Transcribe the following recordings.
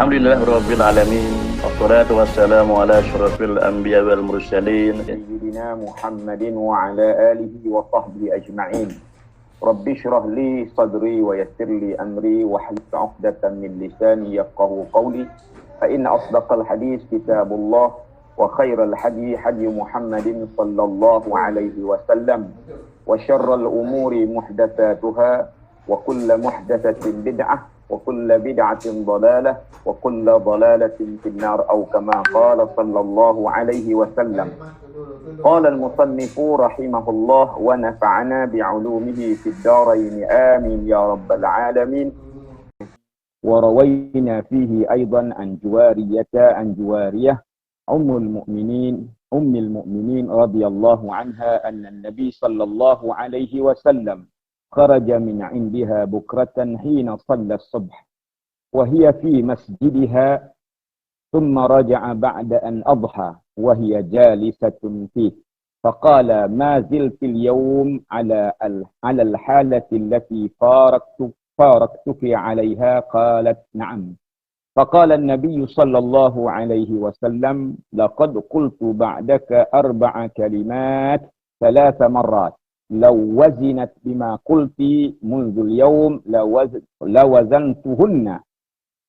Alhamdulillah Rabbil Alamin. Wassalatu wassalamu ala asyrafil anbiya wal mursalin Sayyidina Muhammadin wa ala alihi wa sahbihi ajma'in. Rabbi syrah li sadri wa yassir li amri wa hlul 'uqdatam min lisani yafqahu qawli. Fa inna asdaqal hadis kitabullah wa khairal hadi hadi Muhammadin sallallahu alaihi wasallam wa syarral umuri muhdatsatuha wa kullu muhdatsatin bid'ah wa kullu bid'atin dhalalah wa kullu dhalalatin fin nar aw kama qala sallallahu alaihi wasallam. Qala al-musannif rahimahullah wa nafa'ana bi'ulumihi fid darain amin ya rabbal alamin. Wa rawayna fihi aidan an juwariyah ummul mu'minin radhiyallahu anha anna an-nabiy sallallahu alaihi wasallam خرج من عندها بكرة حين صلى الصبح وهي في مسجدها ثم رجع بعد أن أضحى وهي جالسة فيه فقال ما زلت اليوم على الحالة التي فارقتك عليها قالت نعم فقال النبي صلى الله عليه وسلم لقد قلت بعدك 4 كلمات 3 مرات لو وزنت بما قلت منذ اليوم لوزنتهن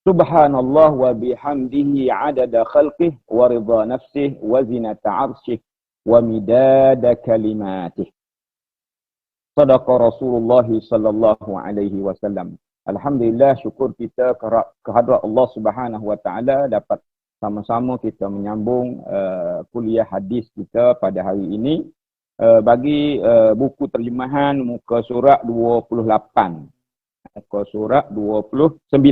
سبحان الله وبحمده عدد خلقه ورضا نفسه وزنة عرشه ومداد كلماته صدق رسول الله صلى الله عليه وسلم. Alhamdulillah, syukur kita kehadrat Allah Subhanahu wa taala dapat sama-sama kita menyambung kuliah hadis kita pada hari ini. Bagi buku terjemahan muka surat 28. Muka surat 29.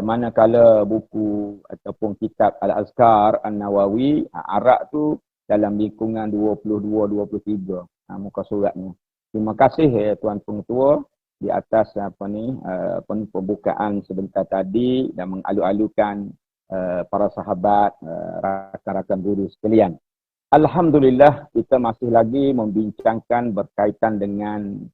Manakala buku ataupun kitab Al-Azkar An-Nawawi, Arab tu dalam lingkungan 22-23 muka suratnya. Terima kasih Tuan Pengetua di atas pembukaan sebentar tadi dan mengalu-alukan para sahabat, rakan-rakan guru sekalian. Alhamdulillah, kita masih lagi membincangkan berkaitan dengan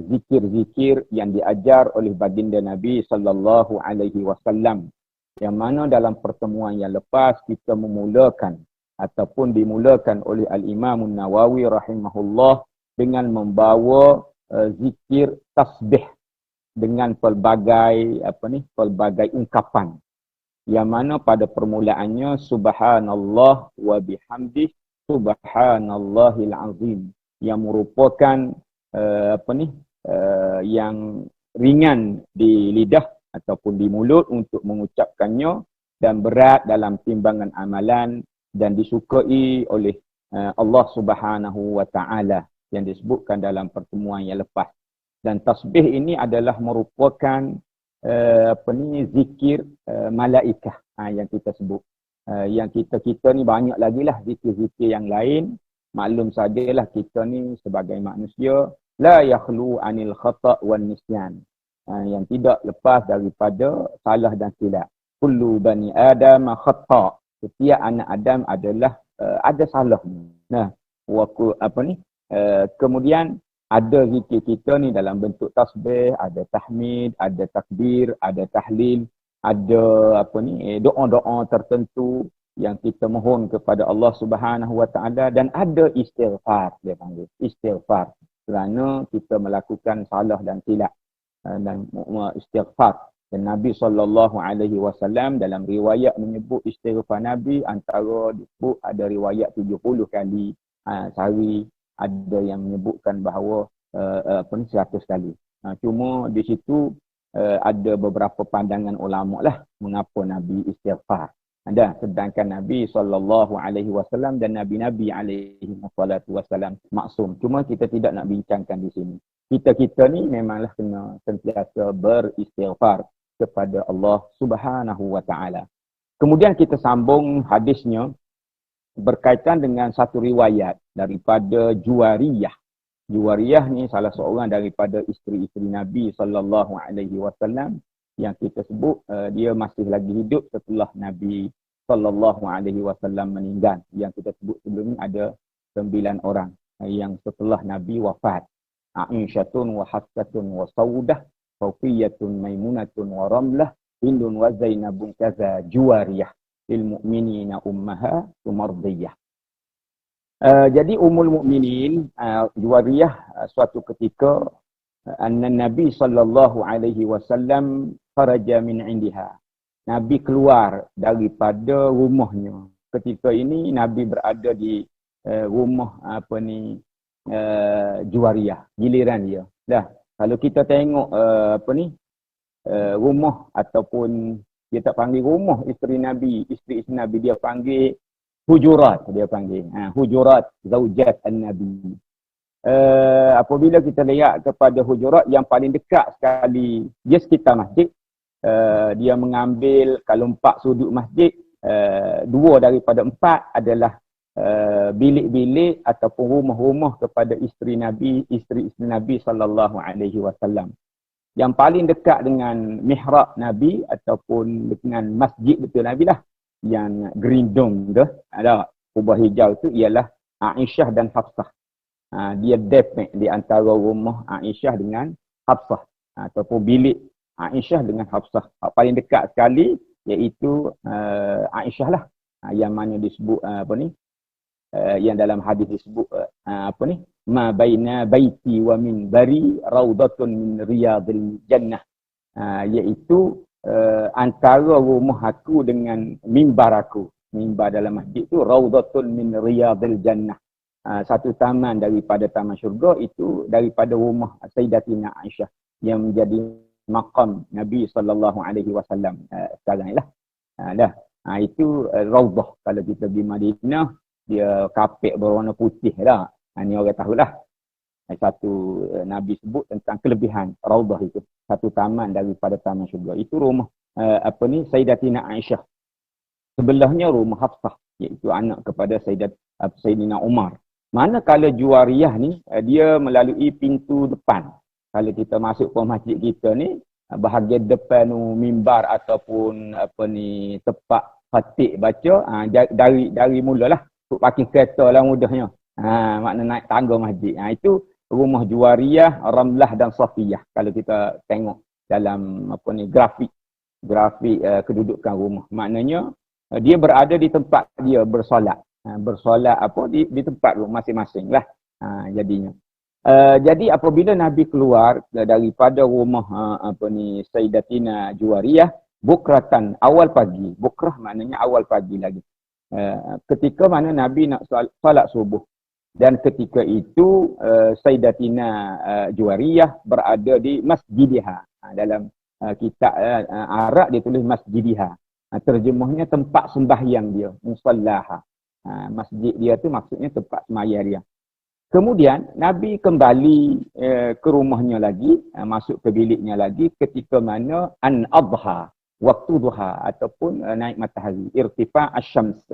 zikir-zikir yang diajar oleh baginda Nabi sallallahu alaihi wasallam. Yang mana dalam pertemuan yang lepas kita memulakan ataupun dimulakan oleh Al-Imam Nawawi rahimahullah dengan membawa zikir tasbih dengan pelbagai ungkapan. Yang mana pada permulaannya subhanallah wa bihamdih subhanallahil azim, yang merupakan yang ringan di lidah ataupun di mulut untuk mengucapkannya dan berat dalam timbangan amalan dan disukai oleh Allah Subhanahu wa taala yang disebutkan dalam pertemuan yang lepas. Dan tasbih ini adalah merupakan zikir malaikah yang kita sebut. Yang kita ni banyak lagi lah zikir-zikir yang lain. Maklum sajalah kita ni sebagai manusia la yakhlu anil khata' wan nisyan, yang tidak lepas daripada salah dan silap. Kullu bani adam khata', setiap anak Adam adalah ada salahnya. Nah, kemudian ada zikir kita ni dalam bentuk tasbih, ada tahmid, ada takbir, ada tahlil, ada doa-doa tertentu yang kita mohon kepada Allah Subhanahu wa taala, dan ada istighfar, dia panggil istighfar kerana kita melakukan salah dan silap, dan istighfar. Dan Nabi sallallahu alaihi wasallam dalam riwayat menyebut istighfar Nabi antara disebut ada riwayat 70 kali sehari. Ada yang menyebutkan bahawa 100 kali. Cuma di situ ada beberapa pandangan ulama lah mengapa Nabi istighfar. Sedangkan Nabi SAW dan Nabi-Nabi SAW maksum. Cuma kita tidak nak bincangkan di sini. Kita ni memanglah kena sentiasa beristighfar kepada Allah Subhanahu wa taala. Kemudian kita sambung hadisnya berkaitan dengan satu riwayat daripada Juwariyah. Juwariyah ni salah seorang daripada isteri-isteri Nabi sallallahu alaihi wasallam yang kita sebut dia masih lagi hidup setelah Nabi sallallahu alaihi wasallam meninggal. Yang kita sebut sebelum ni ada 9 orang yang setelah Nabi wafat. Aisyatun wa Hafsatun wa Saudah Fawqiyatun Maimunatun wa Ramlah Hindun wa Zainabun kaza Juwariyah lil mu'minina ummaha mardiyah. Jadi Ummul Mukminin Juwariyah suatu ketika anna Nabi sallallahu alaihi wasallam kharaja min indiha. Nabi keluar daripada rumahnya. Ketika ini Nabi berada di rumah Juwariyah, giliran dia. Dah, kalau kita tengok rumah ataupun dia tak panggil rumah isteri Nabi dia panggil hujurat, dia panggil. Hujurat zaujat an-Nabi. Apabila kita lihat kepada hujurat yang paling dekat sekali, dia sekitar masjid. Dia mengambil, kalau 4 sudut masjid, 2 daripada 4 adalah bilik-bilik ataupun rumah-rumah kepada isteri Nabi sallallahu alaihi wasallam. Yang paling dekat dengan mihrab Nabi ataupun dengan masjid betul Nabi lah, yang green dome tu, ada kubah hijau tu, ialah Aisyah dan Hafsah. Dia depek di antara rumah Aisyah dengan Hafsah, ataupun bilik Aisyah dengan Hafsah. Paling dekat sekali iaitu Aisyah lah, yang mana disebut yang dalam hadis disebut ma baina baiti wa minbari raudatun min riyadil jannah, iaitu antara rumah aku dengan mimbar aku. Mimbar dalam masjid tu raudatun min riyadil jannah, satu taman daripada taman syurga, itu daripada rumah Sayyidatina Aisyah yang menjadi maqam Nabi sallallahu alaihi wasallam sekarang lah. Itu raudah. Kalau kita pergi Madinah, dia kapek berwarna putih dah. Ni orang tahulah. Satu Nabi sebut tentang kelebihan raudah itu, satu taman daripada taman syurga. Itu rumah Sayyidatina Aisyah. Sebelahnya rumah Hafsah, iaitu anak kepada Sayyidina Umar. Manakala Juwariyah ni, dia melalui pintu depan. Kalau kita masuk ke masjid kita ni, bahagian depan mimbar ataupun tempat khatib baca, dari mulalah pakai kereta lah mudahnya. Makna naik tangga masjid. Itu rumah Juwariyah, Ramlah dan Safiyah. Kalau kita tengok dalam grafik kedudukan rumah. Maknanya dia berada di tempat dia bersolat. Bersolat di tempat masing-masing lah. Jadinya. Jadi apabila Nabi keluar daripada rumah Sayyidatina Juwariyah, bukratan, awal pagi. Bukrah maknanya awal pagi lagi. Ketika mana Nabi nak solat subuh. Dan ketika itu Sayyidatina Juwariyah berada di masjidiha. Dalam kitab Arab dia tulis masjidiha. Terjemahnya tempat sembahyang dia, musallaha. Masjid dia tu maksudnya tempat sembahyang dia. Kemudian Nabi kembali ke rumahnya lagi, masuk ke biliknya lagi ketika mana an-adha, waktu duha ataupun naik matahari, irtifa' asy-syams.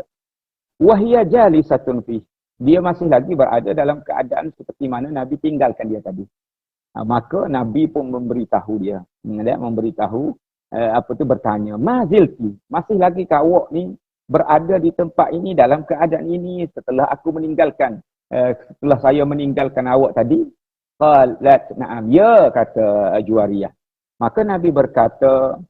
Wa hiya jalisatun fi. Dia masih lagi berada dalam keadaan seperti mana Nabi tinggalkan dia tadi. Maka Nabi pun memberitahu dia. Bertanya, mazilti, masih lagi awak ni berada di tempat ini dalam keadaan ini setelah aku meninggalkan, setelah saya meninggalkan awak tadi? Qalat na'am, ya, kata Juwariyah. Maka Nabi berkata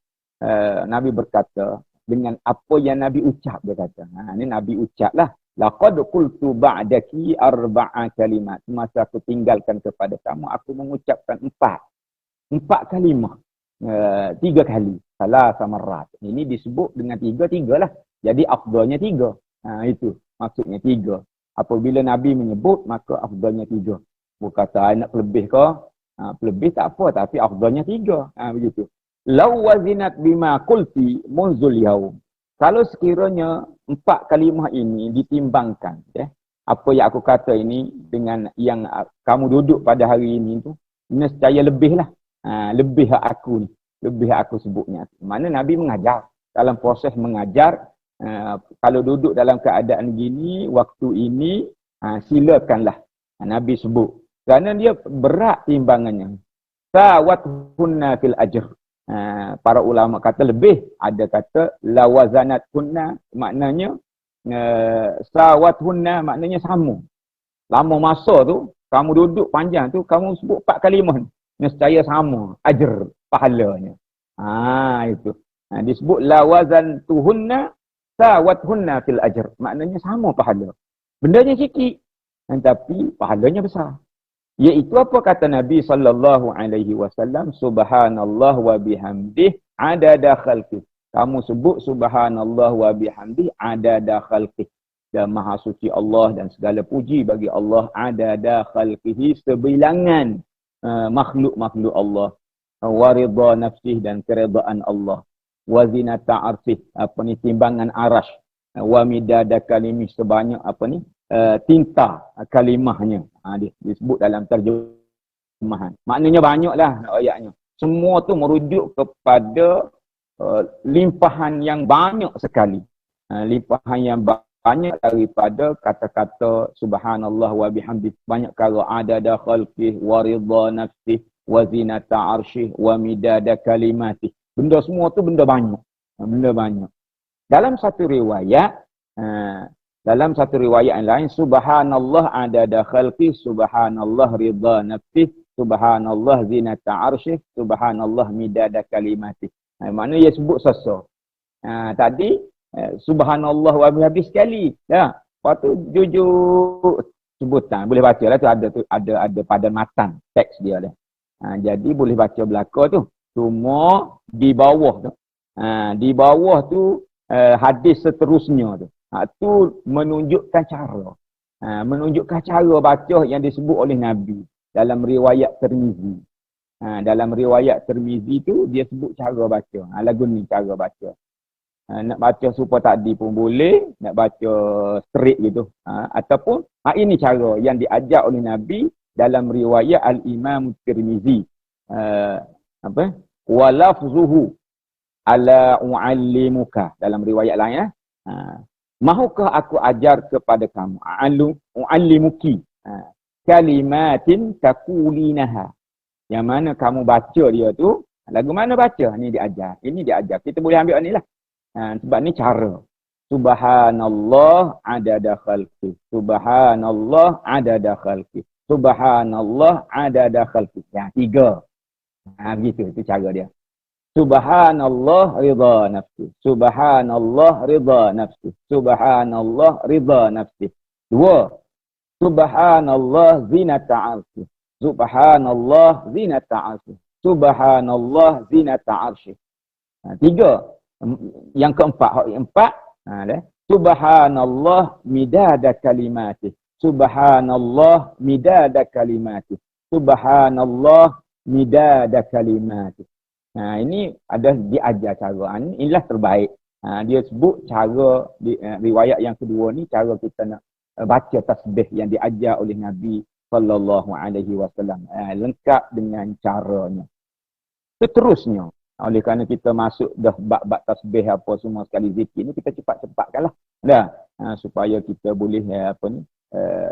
dengan apa yang Nabi ucap, dia kata. Ini Nabi ucap lah. Laqad qultu ba'daki arba'a kalimat. Masa aku tinggalkan kepada kamu, aku mengucapkan 4 kalimah. 3 kali. Salah samarat. Ini disebut dengan 3 lah. Jadi afdalnya 3. Itu maksudnya 3. Apabila Nabi menyebut, maka afdalnya 3. Bukan kata nak lebih ke? Lebih tak apa, tapi afdalnya 3. Begitu. Law wazinat bima qulti munzul yaum. Kalau sekiranya 4 kalimah ini ditimbangkan, apa yang aku kata ini dengan yang kamu duduk pada hari ini tu, nescaya lebihlah. Lebih aku ni. Lebih aku sebutnya. Mana Nabi mengajar. Dalam proses mengajar, kalau duduk dalam keadaan gini, waktu ini, silakanlah. Nabi sebut. Kerana dia berat timbangannya. Sawathunna fil ajr. Para ulama kata lebih, ada kata lawazanat hunna, maknanya sawat hunna maknanya sama. Lama masa tu kamu duduk panjang tu, kamu sebut 4 kalimah. nescaya sama ajr pahalanya. Itu. Disebut lawazan tuhunna sawathunna fil ajr. Maknanya sama pahala. Bendanya sikit, tapi pahalanya besar. Iaitu apa kata Nabi sallallahu alaihi wasallam, subhanallah wa bihamdih adada khalqih. Kamu sebut subhanallah wa bihamdih adada khalqih. Dan maha suci Allah dan segala puji bagi Allah adada khalqihi, sebilangan makhluk-makhluk Allah. Wa ridha nafsih, dan keredaan Allah. Wa zinata arsyih, timbangan arash. Wa midada kalimih, sebanyak tinta kalimahnya. Disebut dalam terjemahan. Maknanya banyaklah ayatnya. Semua tu merujuk kepada limpahan yang banyak sekali. Limpahan yang banyak daripada kata-kata subhanallah wa bihamdih. Banyak kala adada khalqih wa ridha nafsih wa zinata arsyih wa midada kalimatih. Benda semua tu benda banyak. Benda banyak. Dalam satu riwayat yang lain, subhanallah adada khalqih, subhanallah ridha nafsih, subhanallah zinata arsyih, subhanallah midada kalimatih. Maknanya ia sebut sasa. Tadi subhanallah wa bihamdih sekali. Lepas tu jujur sebutan. Boleh baca lah tu, ada pada matan teks dia dah. Jadi boleh baca belaka tu. Cuma di bawah tu. Di bawah tu hadis seterusnya tu. Tu menunjukkan cara. Menunjukkan cara baca yang disebut oleh Nabi dalam riwayat Tirmizi. Dalam riwayat Tirmizi tu dia sebut cara baca. Lagu ni cara baca. Nak baca supaya tadi pun boleh, nak baca straight gitu. Ataupun ini cara yang diajar oleh Nabi dalam riwayat Al-Imam Tirmizi. Wa lafzuhu ala uallimuka, dalam riwayat lain. Mahukah aku ajar kepada kamu, uallimuki, kalimatin takulinaha, yang mana kamu baca dia tu, lagu mana baca, ni diajar, ini diajar. Kita boleh ambil ni lah. Sebab ni cara. Subhanallah adada khalqih, subhanallah adada khalqih, subhanallah adada khalqih. Yang tiga. Begitu, itu cara dia. Subhanallah ridha nafsi, subhanallah ridha nafsi, subhanallah ridha nafsi. Dua, subhanallah zinata arsyih, subhanallah zinata arsyih, subhanallah zinata arsyih. Tiga. Yang keempat, subhanallah midada kalimatih, subhanallah midada kalimatih, subhanallah midada kalimatih. Ini ada diajar cara. Inilah terbaik. Dia sebut cara riwayat yang kedua ni, cara kita nak baca tasbih yang diajar oleh Nabi sallallahu alaihi wasallam. Lengkap dengan caranya. Seterusnya, oleh kerana kita masuk dah bab-bab tasbih apa semua sekali zikir ni, kita cepat-cepatkanlah. Supaya kita boleh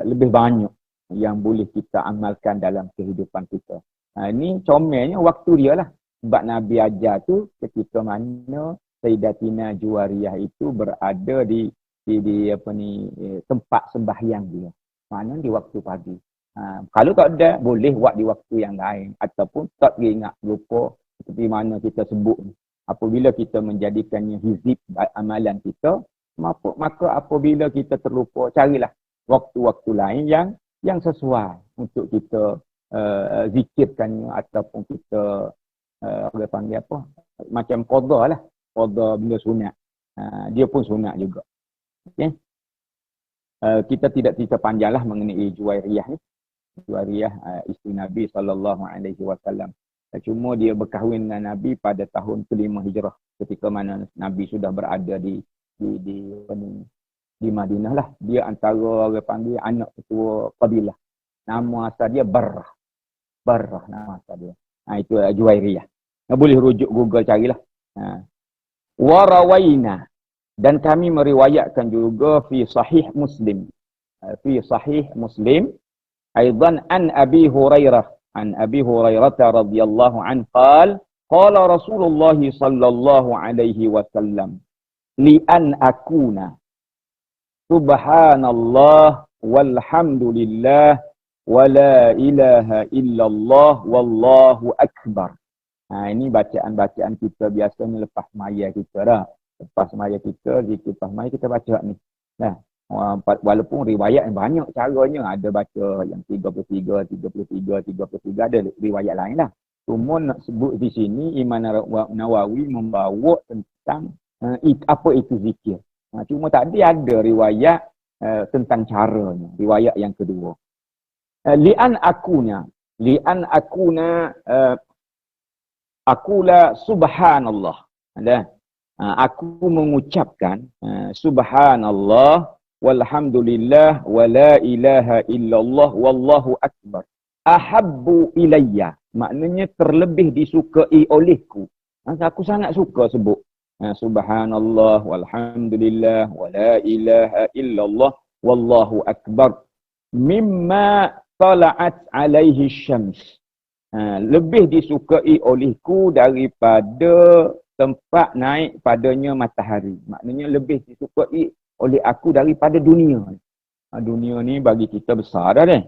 lebih banyak yang boleh kita amalkan dalam kehidupan kita. Ini comelnya waktu dia lah. Sebab Nabi ajar tu ketika mana Sayyidatina Juwariyah itu berada di tempat sembahyang dia. Mana di waktu pagi. Kalau tak ada, boleh buat di waktu yang lain. Ataupun tak ingat lupa seperti mana kita sebut. Apabila kita menjadikannya hizib amalan kita, maka apabila kita terlupa, carilah waktu-waktu lain yang sesuai untuk kita zikirkannya, ataupun kita orang panggil apa, macam qadha lah, qadha benda sunat. Dia pun sunat juga. Okay? Kita tidak cerita panjanglah mengenai Juwairiyah ni. Juwairiyah isteri Nabi SAW. Cuma dia berkahwin dengan Nabi pada tahun ke-5 Hijrah, ketika mana Nabi sudah berada di Madinah lah. Dia antara orang panggil anak ketua kabilah. Nama asal dia Barrah nama asal dia. Itu Juwairiyah. Boleh rujuk Google carilah. Warawaina, dan kami meriwayatkan juga fi sahih Muslim. Aidan an Abi Hurairah radhiyallahu anhu qala Rasulullah sallallahu alaihi wasallam li an akuna subhanallah walhamdulillah wa la ilaha illallah wallahu akbar. Ini bacaan-bacaan kita biasanya lepas maya kita dah. Lepas maya kita, zikir lepas maya kita baca ni. Nah, walaupun riwayat yang banyak caranya, ada baca yang 33, 33, 33, ada riwayat lain lah. Cuma nak sebut di sini Imam Nawawi membawa tentang apa itu zikir. Cuma tadi ada riwayat tentang caranya, riwayat yang kedua. Li'an akuna akula subhanallah. Aku mengucapkan subhanallah walhamdulillah wa la ilaha illallah wallahu akbar. Ahabbu ilayya, maknanya terlebih disukai olehku. Aku sangat suka sebut subhanallah walhamdulillah wa la ilaha illallah wallahu akbar mimma tala'at alaihi syams. Lebih disukai olehku daripada tempat naik padanya matahari. Maknanya lebih disukai oleh aku daripada dunia. Dunia ni bagi kita besar dah deh.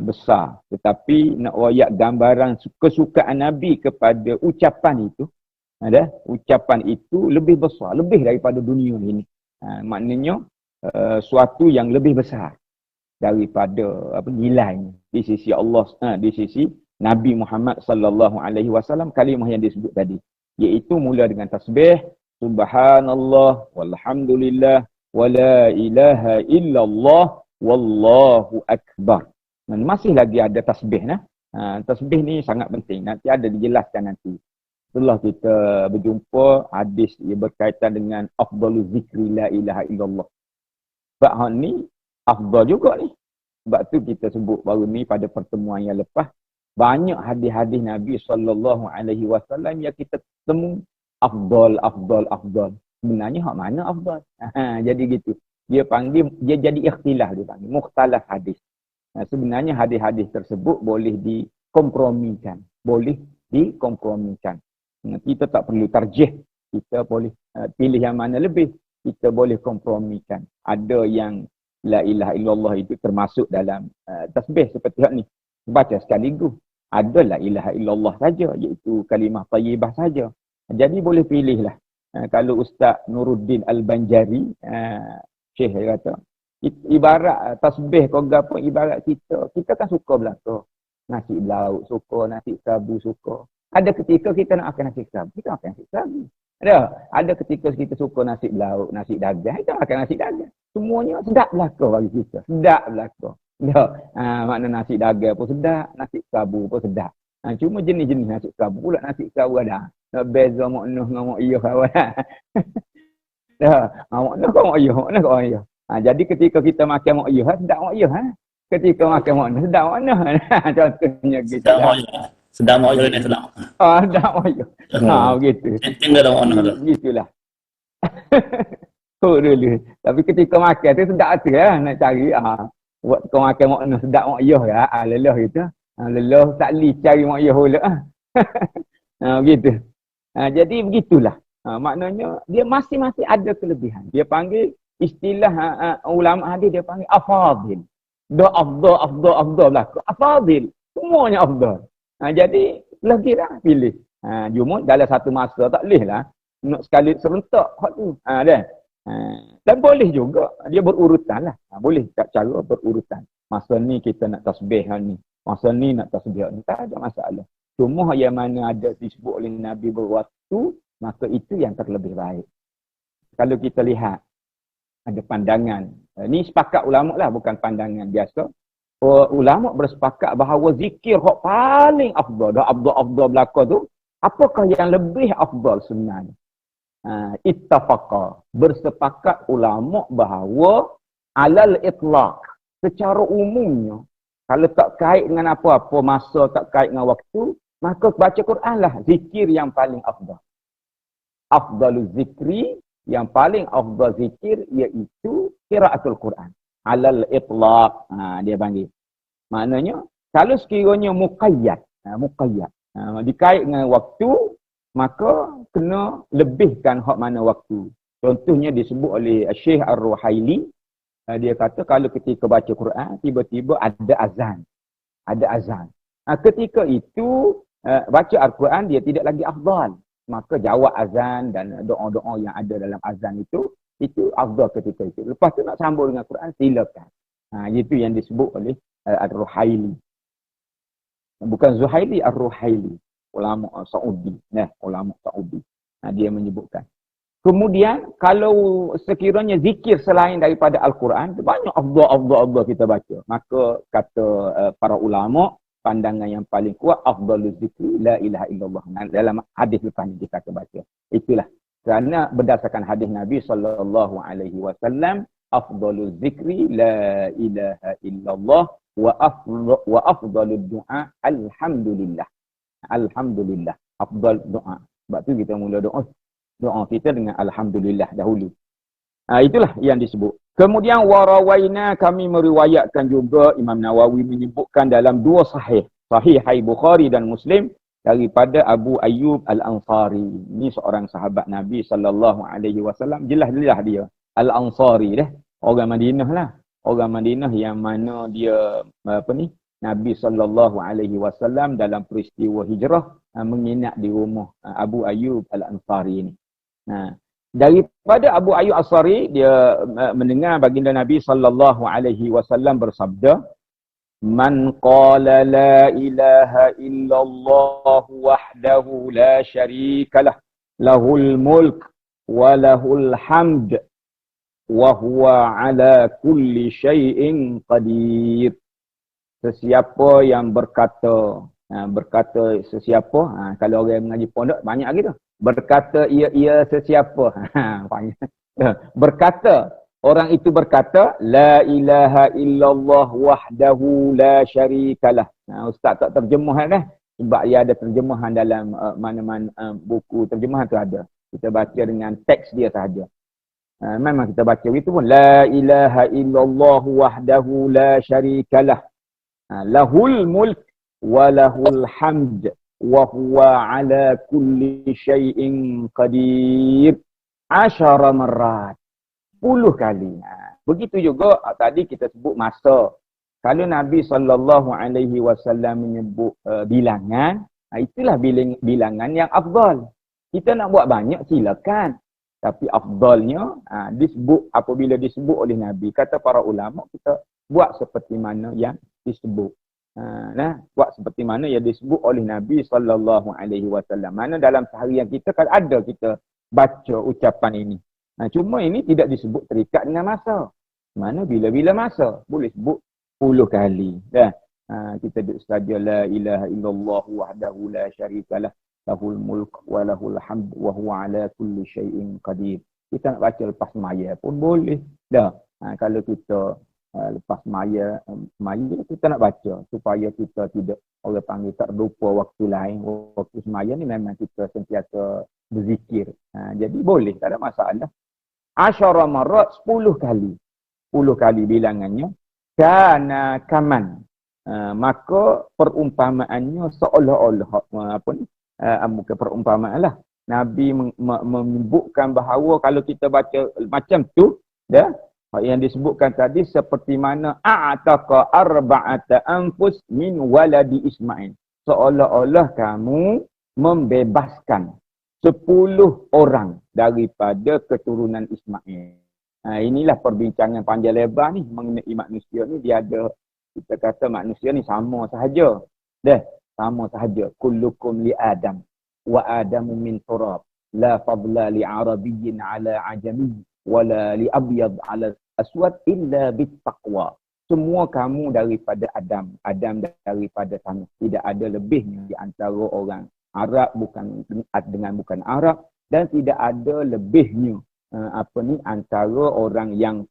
Besar. Tetapi nak royak gambaran kesukaan Nabi kepada ucapan itu, ucapan itu lebih besar, lebih daripada dunia ini. Maknanya suatu yang lebih besar daripada nilainya di sisi Allah, di sisi Nabi Muhammad sallallahu alaihi wasallam. Kalimah yang disebut tadi iaitu mula dengan tasbih subhanallah walhamdulillah wa la ilaha illallah wallahu akbar. Dan masih lagi ada tasbih nah. Tasbih ni sangat penting. Nanti ada dijelaskan nanti. Setelah kita berjumpa hadis yang berkaitan dengan afdaluz zikri la ilaha illallah. Sebab ni afdal juga ni. Sebab tu kita sebut baru ni pada pertemuan yang lepas, banyak hadis-hadis Nabi sallallahu alaihi wasallam yang kita temu afdal. Sebenarnya hak mana afdal? Jadi gitu. Dia jadi ikhtilaf, dia panggil mukhtalaf hadis. Sebenarnya hadis-hadis tersebut boleh dikompromikan. Kita tak perlu tarjih. Kita boleh pilih yang mana lebih. Kita boleh kompromikan. Ada yang la ilaha illallah itu termasuk dalam tasbih seperti ni. Baca sekaligus. Ada la ilaha illallah saja, iaitu kalimah tayyibah saja. Jadi boleh pilihlah. Kalau Ustaz Nuruddin Al-Banjari, Syekh kata, ibarat tasbih kau gapo, ibarat kita kan suka belaka. Nasi lauk suka, nasi sabu suka. Ada ketika kita nak makan nasi sabu, kita makan nasi sabu. Ada ketika kita suka nasi lauk, nasi dagang, kita makan nasi dagang. Semuanya sedap belaka bagi kita. Sedap belaka. Makna nasi dagang pun sedap, nasi sabu pun sedap. Cuma jenis-jenis nasi sabu pula, nasi sabu ada. Beza makna dengan mak iya kawan. Makna kau mak iya. Jadi ketika kita makan mak iya, sedap mak iya. Ketika makan mak iya, sedap mana? Contohnya gitu. Sedap mak iya ni sedap. Sedap mak iya. Begitu. Tinggal dalam mana tu? Gitulah. Dulu. Tapi ketika makan tu sedap hati lah. Nak cari. Buat kau makan makna sedap mak iya ya. Lelah gitu. Lelah tak boleh cari mak iya pula. Begitu. Jadi begitulah. Maknanya dia masing-masing ada kelebihan. Dia panggil istilah ulama hadis, dia panggil afadil. Afdal lah. Afadil. Semuanya afdal. Jadi lagi dah pilih. Cuma dalam satu masa tak boleh lah. Nak sekali serentak hak tu. Dan boleh juga dia berurutan lah. Boleh cara berurutan. Masa ni kita nak tasbih ni. Masa ni nak tasbih ni. Tak ada masalah. Cuma yang mana ada disebut oleh Nabi berwaktu, maka itu yang terlebih baik. Kalau kita lihat ada pandangan. Ni sepakat ulama lah, bukan pandangan biasa. Ulama bersepakat bahawa zikir yang paling afdal, afdal belaka tu, apakah yang lebih afdal sebenarnya? Ittafaqa, bersepakat ulama bahawa alal itlaq, secara umumnya, kalau tak kait dengan apa-apa masa, tak kait dengan waktu, maka baca Quran lah zikir yang paling afdal. Afdalul zikri, yang paling afdal zikir iaitu qiraatul Quran. Alal itlaq, dia panggil. Maknanya, kalau sekiranya muqayyad, dikait dengan waktu, maka kena lebihkan hak mana waktu. Contohnya disebut oleh Syekh Ar-Ruhaili, Dia kata kalau ketika baca Quran, tiba-tiba ada azan. Ada azan. Ketika itu, baca Al-Quran dia tidak lagi afdal. Maka jawab azan dan doa-doa yang ada dalam azan itu afdal ketika itu. Lepas tu nak sambung dengan Quran, silakan. Itu yang disebut oleh Ar-Ruhaili. Bukan Zuhaili, Ar-Ruhaili. Ulama Saudi. Ulama Saudi. Dia menyebutkan. Kemudian, kalau sekiranya zikir selain daripada Al-Quran, banyak afdal kita baca. Maka kata para ulama, pandangan yang paling kuat, afdalul zikri, la ilaha illallah. Dalam hadis lepas ni kita akan baca. Itulah. Kerana berdasarkan hadis Nabi SAW, afdalul zikri, la ilaha illallah, wa afdalul du'a, alhamdulillah. Alhamdulillah. Afdal doa. Sebab tu kita mula doa kita dengan alhamdulillah dahulu. Itulah yang disebut. Kemudian warawaina, kami meriwayatkan juga, Imam Nawawi menyebutkan dalam dua sahih Bukhari dan Muslim, daripada Abu Ayyub Al-Ansari. Ini seorang sahabat Nabi SAW. Jelas-jelas dia Al-Ansari dah. Orang Madinah lah. Orang Madinah yang mana dia Nabi SAW dalam peristiwa hijrah menginap di rumah Abu Ayyub Al-Ansari ini. Daripada Abu Ayyub Al-Ansari, dia mendengar baginda Nabi SAW bersabda, "Man qala la ilaha illallah wahdahu la syarika lah, lahul mulk wa lahul hamd, wa huwa ala kulli syai'in qadir." Sesiapa yang berkata, sesiapa, kalau orang mengaji pondok banyak lagi tu. Berkata ia sesiapa. Berkata, orang itu berkata, la ilaha illallah wahdahu la syarikalah. Ustaz tak terjemah dah. Sebab ia ada terjemahan dalam mana-mana buku terjemahan tu ada. Kita baca dengan teks dia sahaja. Memang kita baca itu pun. La ilaha illallah wahdahu la syarikalah. Lahul mulk wa lahul hamd wa huwa ala kulli syai'in qadir. 10 marrat. 10 kali. Begitu juga tadi kita sebut masa. Kalau Nabi SAW menyebut bilangan, itulah bilangan yang afdal. Kita nak buat banyak silakan. Tapi afdalnya disebut apabila disebut oleh Nabi. Kata para ulama, kita buat seperti mana yang disebut. Buat seperti mana yang disebut oleh Nabi SAW. Mana dalam seharian kita kan ada kita baca ucapan ini. Cuma ini tidak disebut terikat dengan masa. Mana bila-bila masa. Boleh sebut 10 kali. Kita duduk saja la ilaha illallah wahdahu la syarikalah, lahul mulk wa lahul hamd wa huwa ala kulli syai'in qadir. Kita nak baca lepas semaya pun boleh. Kalau kita lepas maya kita nak baca supaya kita tidak, orang panggil, tak lupa waktu lain. Waktu semaya ni memang kita sentiasa berzikir. Jadi boleh, tak ada masalah. 10 marat, 10 kali. 10 kali bilangannya. Kana kaman. Maka perumpamaannya seolah-olah bukan perumpamaan lah. Nabi menyebutkan bahawa kalau kita baca macam tu, yang disebutkan tadi, seperti mana a'taqa arba'ata anfus min waladi Ismail. Seolah-olah kamu membebaskan 10 orang daripada keturunan Ismail. Inilah perbincangan panjang lebar ni mengenai manusia ni. Dia ada, kita kata manusia ni sama sahaja. Sama sahaja. Kullukum li Adam wa Adamu min turab. La fadla li Arabiyyin ala ajami wala li abyad ala aswad illa bittaqwa. Semua kamu daripada Adam. Adam daripada tanah. Tidak ada lebihnya di antara orang Arab dengan bukan Arab. Dan tidak ada lebihnya antara orang yang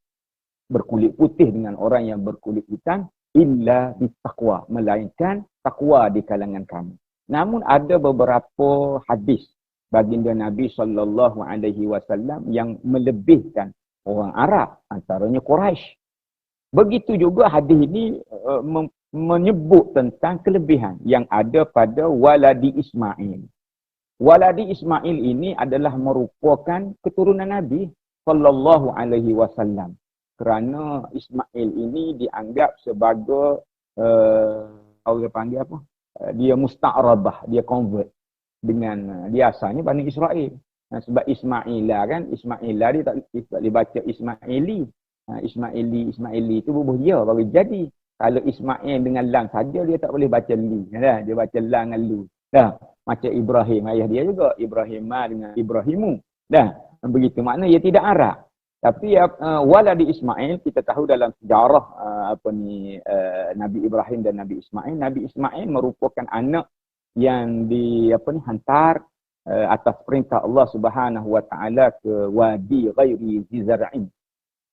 berkulit putih dengan orang yang berkulit hitam. Illa bittaqwa. Melainkan takwa di kalangan kamu. Namun ada beberapa hadis baginda Nabi SAW yang melebihkan orang Arab, antaranya Quraisy. Begitu juga hadis ini menyebut tentang kelebihan yang ada pada waladi Ismail. Waladi Ismail ini adalah merupakan keturunan Nabi SAW. Kerana Ismail ini dianggap sebagai orang panggil apa? Dia musta'rabah, dia convert dengan dia asalnya Bani Israel. Sebab Ismailah kan, Ismailah dia tak boleh baca Ismaili. Ismaili itu bubuh dia baru jadi. Kalau Ismail dengan lang saja dia tak boleh baca li. Dah, dia baca lang dengan lu. Dah, macam Ibrahim ayah dia juga, Ibrahimah dengan Ibrahimu. Dah, begitu makna dia tidak Arab. Tapi waladi Ismail kita tahu dalam sejarah Nabi Ibrahim dan Nabi Ismail. Nabi Ismail merupakan anak yang hantar atas perintah Allah Subhanahu wa taala ke wadi ghairi zi zar'in,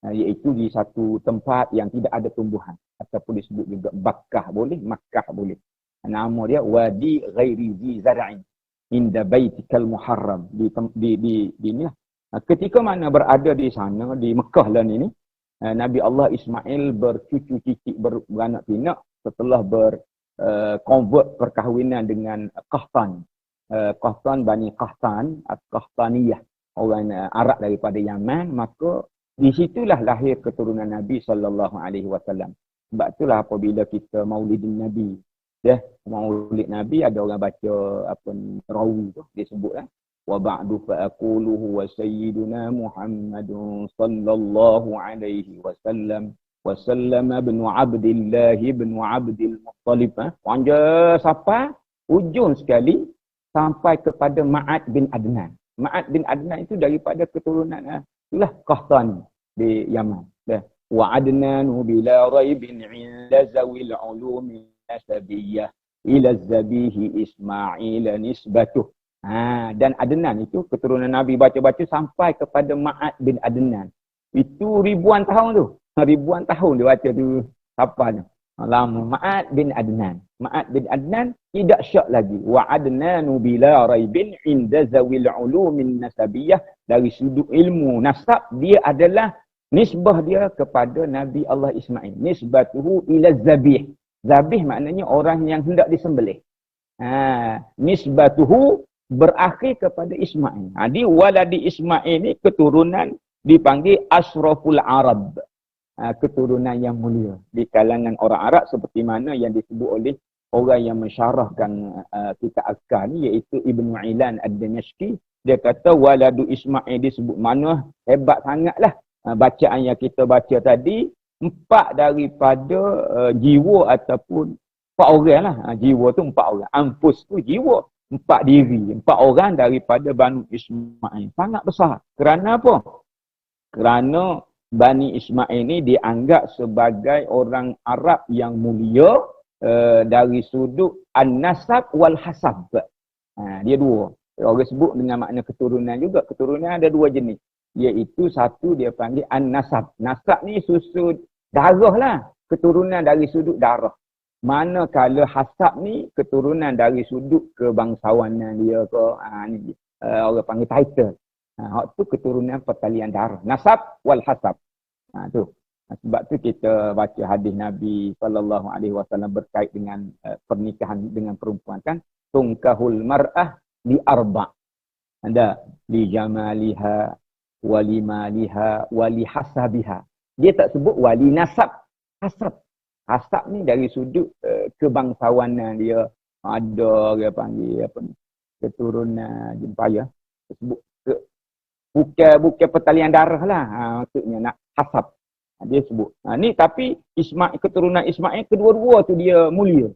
iaitu di satu tempat yang tidak ada tumbuhan, ataupun disebut juga Bakkah boleh, Makkah boleh. Nama dia wadi ghairi zi zar'in inda baitikal muharram, di inilah. Ketika mana berada di sana, di Mekah lah ni, Nabi Allah Ismail bercucu cicit, beranak pinak setelah convert perkahwinan dengan Qahtan. Qahtan, Bani Qahtan, Qahtaniyah, orang Arab daripada Yaman. Maka di situlah lahir keturunan Nabi SAW. Sebab itulah apabila kita maulidin Nabi, maulid Nabi, ada orang baca rawi tu, dia sebut lah. وَبَعْدُ فَأَقُولُهُ وَسَيِّدُنَا مُحَمَّدٌ صَلَّى اللَّهُ عَلَيْهِ وَسَلَّمَ وَسَلَّمَ بْنُ عَبْدِ اللَّهِ بْنُ عَبْدِ الْمُطَّلِبِ. Panjang sampai ujung sekali sampai kepada Ma'ad bin Adnan. Ma'ad bin Adnan itu daripada keturunan itulah Qahtani di Yaman. Wa adnanu bila raibin 'inda zawil 'ulumi nasabiyyah ila zabihi Ismail nisbatuh. Dan Adnan itu keturunan Nabi, baca-baca sampai kepada Ma'ad bin Adnan. Itu ribuan tahun tu. Ribuan tahun dia baca tu. Siapa tu? Lama. Ma'ad bin Adnan. Ma'ad bin Adnan tidak syak lagi. Wa adnanu bila raibin inda zawil ulumin nasabiyah. Dari sudut ilmu nasab, dia adalah nisbah dia kepada Nabi Allah Ismail. Nisbatuhu ila zabih. Zabih maknanya orang yang hendak disembelih. Nisbatuhu berakhir kepada Ismail. Di waladi Ismail ni keturunan dipanggil Ashraful Arab. Keturunan yang mulia di kalangan orang Arab, seperti mana yang disebut oleh orang yang mensyarahkan kitab Azkar ni, iaitu Ibnu Ilan Ad-Damashqi. Dia kata waladu Ismail disebut mana hebat sangatlah. Bacaan yang kita baca tadi, 4 daripada jiwa ataupun 4 orang lah. Jiwa tu 4 orang. Anfus tu jiwa. 4 diri, 4 orang daripada Bani Ismail. Sangat besar. Kerana apa? Kerana Bani Ismail ni dianggap sebagai orang Arab yang mulia dari sudut an-nasab wal hasab. Dia dua. Orang sebut dengan makna keturunan juga. Keturunan ada 2 jenis. Iaitu satu dia panggil an-nasab. Nasab ni susu darah lah. Keturunan dari sudut darah. Manakala hasab ni keturunan dari sudut kebangsawanan dia ke, orang panggil title. Hak tu keturunan pertalian darah. Nasab wal hasab. Tu. Sebab tu kita baca hadis Nabi SAW berkait dengan pernikahan dengan perempuan kan. Tunkahul mar'ah li arba'. Ada li jamaliha, wali maliha, wali hasabiha. Dia tak sebut wali nasab, hasab. Hasab ni dari sudut kebangsawanan dia. Ada dia panggil keturunan jempaya. Sebut bukan pertalian darah lah. Maksudnya nak hasab. Dia sebut. Ni tapi keturunan Ismail kedua-dua tu dia mulia.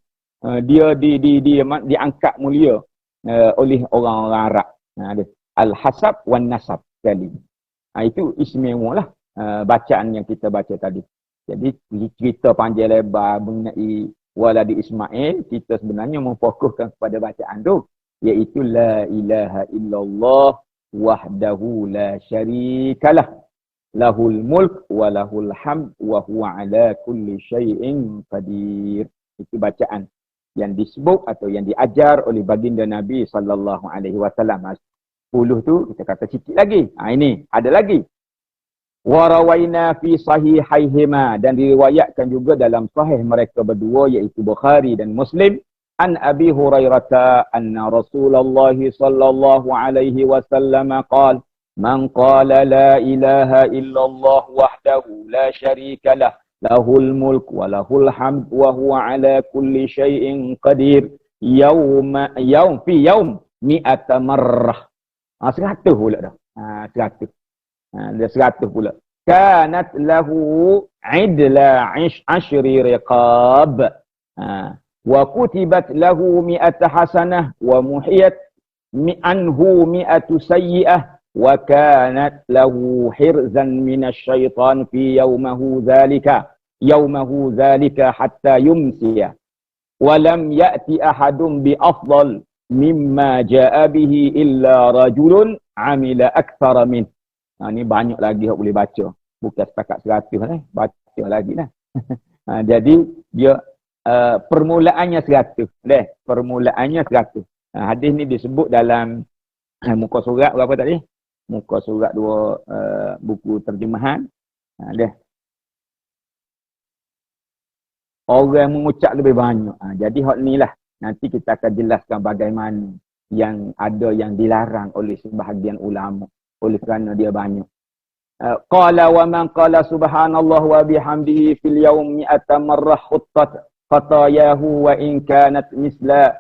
Dia diangkat mulia oleh orang-orang Arab. Al-hasab wan nasab sekali. Itu istimewa lah bacaan yang kita baca tadi. Jadi cerita panjang lebar mengenai waladi Ismail, kita sebenarnya memfokuskan kepada bacaan tu, iaitu la ilaha illallah wahdahu la syarikalah lahul mulk wa lahul hamd wa huwa ala kulli syai'in qadir. Itu bacaan yang disebut atau yang diajar oleh baginda Nabi SAW. 10 tu kita kata sikit lagi. Ini ada lagi. Warawaina fi sahihaihima, dan diriwayatkan juga dalam sahih mereka berdua, iaitu Bukhari dan Muslim, an Abi Hurairah anna Rasulullah sallallahu alaihi wasallam qala Man qala la ilaha illallah wahdahu la syarika lah. Lahul mulk wa lahul hamd wa huwa ala kulli syai'in qadir. Fi yaum mi'ata marrah. 100 pula dah. 100. Dia 100 pula. Kanat lahu idla ashri riqab. Wa kutibat lahu mi'ata hasanah wa muhiyat anhu mi'atu sayyi'ah wa kanat lahu hirzan minasyaitan fi yaumahu dhalika hatta yumsiya wa lam ya'ti ahadun bi afdal mimma ja'a bihi illa rajulun amila akthara min. Ni banyak lagi yang boleh baca. Bukan setakat 100 baca lagi lah. Jadi dia permulaannya 100. Permulaannya 100. Hadis ni disebut dalam muka surat berapa tadi? Muka surat 2 buku terjemahan. Orang mengucap lebih banyak. Jadi hak ni lah. Nanti kita akan jelaskan bagaimana yang ada yang dilarang oleh sebahagian ulama. Oleh kerana dia banyak. Qala wa man qala subhanallah wa bihamdihi fil yawmi atamarrah khuttat khatayahu wa in kanat misla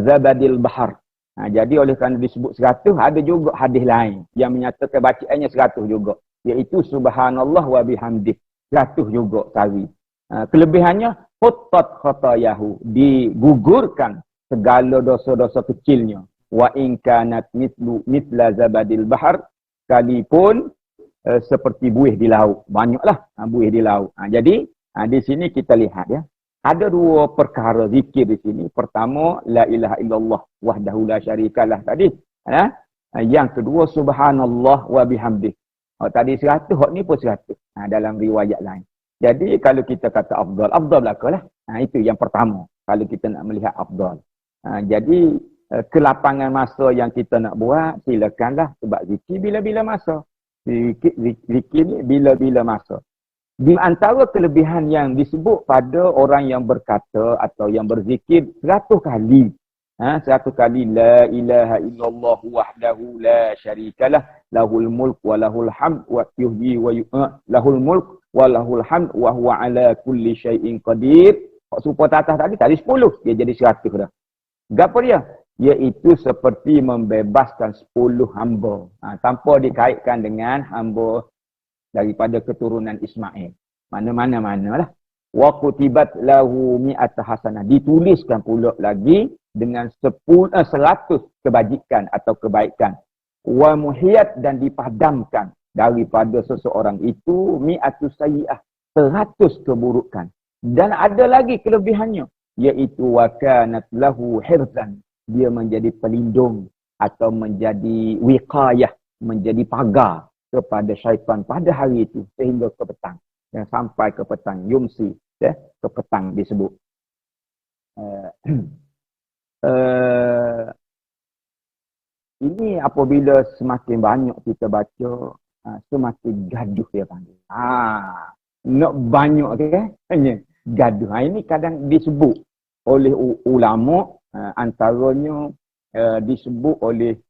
zabadil bahar. Jadi oleh kerana disebut 100, ada juga hadis lain yang menyatakan bacaannya 100 juga. Iaitu subhanallah wa bihamdih. 100 juga kali. Kelebihannya, khuttat khatayahu. Digugurkan segala dosa-dosa kecilnya. Wa in kanat misla zabadil bahar. Sekalipun seperti buih di laut. Banyaklah buih di laut. Jadi, di sini kita lihat ya. Ada 2 perkara zikir di sini. Pertama, la ilaha illallah wahdahu la syarikalah tadi. Yang kedua, subhanallah wa bihamdih. Tadi 100, hak ni pun 100. Dalam riwayat lain. Jadi, kalau kita kata afdal belakalah. Itu yang pertama. Kalau kita nak melihat afdal. Jadi, kelapangan masa yang kita nak buat, silakanlah. Sebab zikir bila-bila masa. Zikir ni bila-bila masa. Di antara kelebihan yang disebut pada orang yang berkata atau yang berzikir 100 kali. 100 kali la ilaha illallah wahdahu la syarikalah lahul mulk wa lahul hamd wa yuhyi wa lahul mulk wa lahul hamd wa huwa ala kulli syai'in qadir. Support atas tadi 10, dia jadi 100 dah. Gapo dia? Iaitu seperti membebaskan 10 hamba. Tanpa dikaitkan dengan hamba daripada keturunan Ismail. Mana-mana lah. Wa kutibat lahu mi'ata hasanah. Dituliskan pula lagi dengan 100 kebajikan atau kebaikan. Wa muhiyat dan dipadamkan daripada seseorang itu mi'atu sayyi'ah. 100 keburukan. Dan ada lagi kelebihannya. Iaitu wa kanat lahu hirzan. Dia menjadi pelindung atau menjadi wiqayah. Menjadi pagar kepada syaitan pada hari itu sehingga ke petang. Dan sampai ke petang. Yumsi. Ke petang disebut. Ini apabila semakin banyak kita baca, semakin gaduh dia panggil. Nak banyak gaduh. Ini kadang disebut oleh ulama, antaranya disebut oleh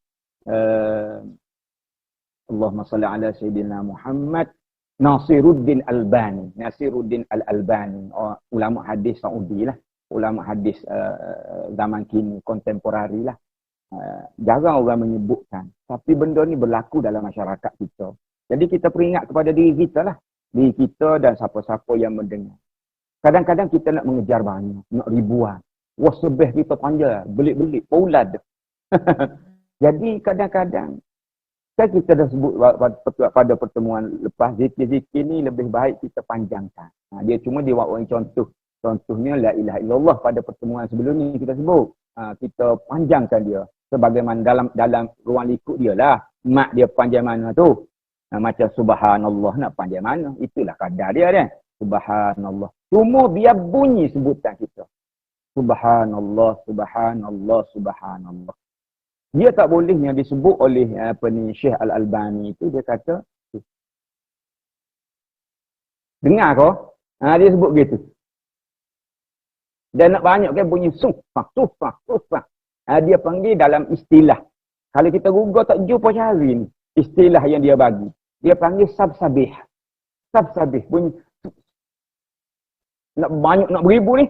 Allahumma salli ala Sayyidina Muhammad Nasiruddin Albani. Nasiruddin Al-Albani. Ulama hadis Saudi lah. Ulama hadis zaman kini, kontemporari lah. Jarang orang menyebutkan. Tapi benda ni berlaku dalam masyarakat kita. Jadi kita peringat kepada diri kita lah. Diri kita dan siapa-siapa yang mendengar. Kadang-kadang kita nak mengejar banyak. Nak ribuan. Wah, sebeh kita panjang. Belik-belik. Paulad. Jadi kadang-kadang kan kita dah sebut pada pertemuan lepas, zikir-zikir ni lebih baik kita panjangkan. Dia cuma dia buat contoh. Contohnya la ilaha illallah pada pertemuan sebelum ni kita sebut. Kita panjangkan dia. Sebagaimana dalam ruang lingkup dia lah. Mak dia panjang mana tu. Macam subhanallah nak panjang mana. Itulah kadar dia kan. Subhanallah. Cuma biar bunyi sebutan kita. Subhanallah, subhanallah, subhanallah. Dia tak boleh yang disebut oleh Syekh Al-Albani itu, dia kata, dengar kau? Dia sebut gitu. Dan nak banyak kan bunyi sufah. Dia panggil dalam istilah. Kalau kita Google tak jumpa cari ni. istilah yang dia bagi. Dia panggil sabsabih. Sabsabih. Bunyi. Nak banyak, nak beribu ni.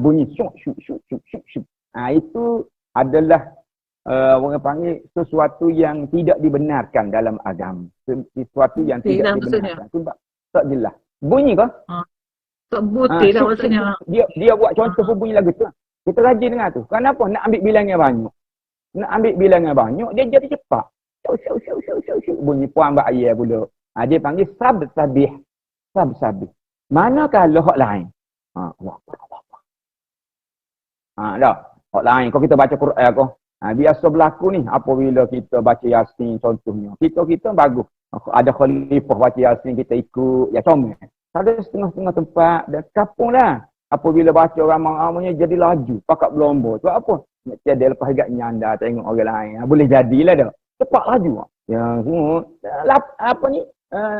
Bunyi. Syuk, syuk, syuk, syuk, syuk, syuk. Itu adalah orang panggil sesuatu yang tidak dibenarkan dalam agama. Sesuatu yang tidak dibenarkan. Sebab tak jelas. Bunyi ke? Tak butir dah maksudnya. Dia buat contoh pun bunyi lagu tu. Kita rajin dengar tu. Kenapa? Nak ambil bilang yang banyak. Nak ambil bilang yang banyak, dia jadi cepat. Bunyi puan bak ayah pula. Dia panggil sabsabih. Sabsabih. Mana kalau hak lain? Dah. Hak lain. Kalau kita baca Quran kau. Biasa berlaku ni. Apabila kita baca Yasin contohnya. Kita bagus. Ada khalifah baca Yasin, kita ikut. Ya comel. Ada setengah-setengah tempat. Dah kapung dah. Apabila baca ramai-ramainya jadi laju. Pakat berlomba. Sebab apa? Nak tiada lepas agaknya anda tengok orang lain. Boleh jadilah dah. Cepat laju. Yang semua.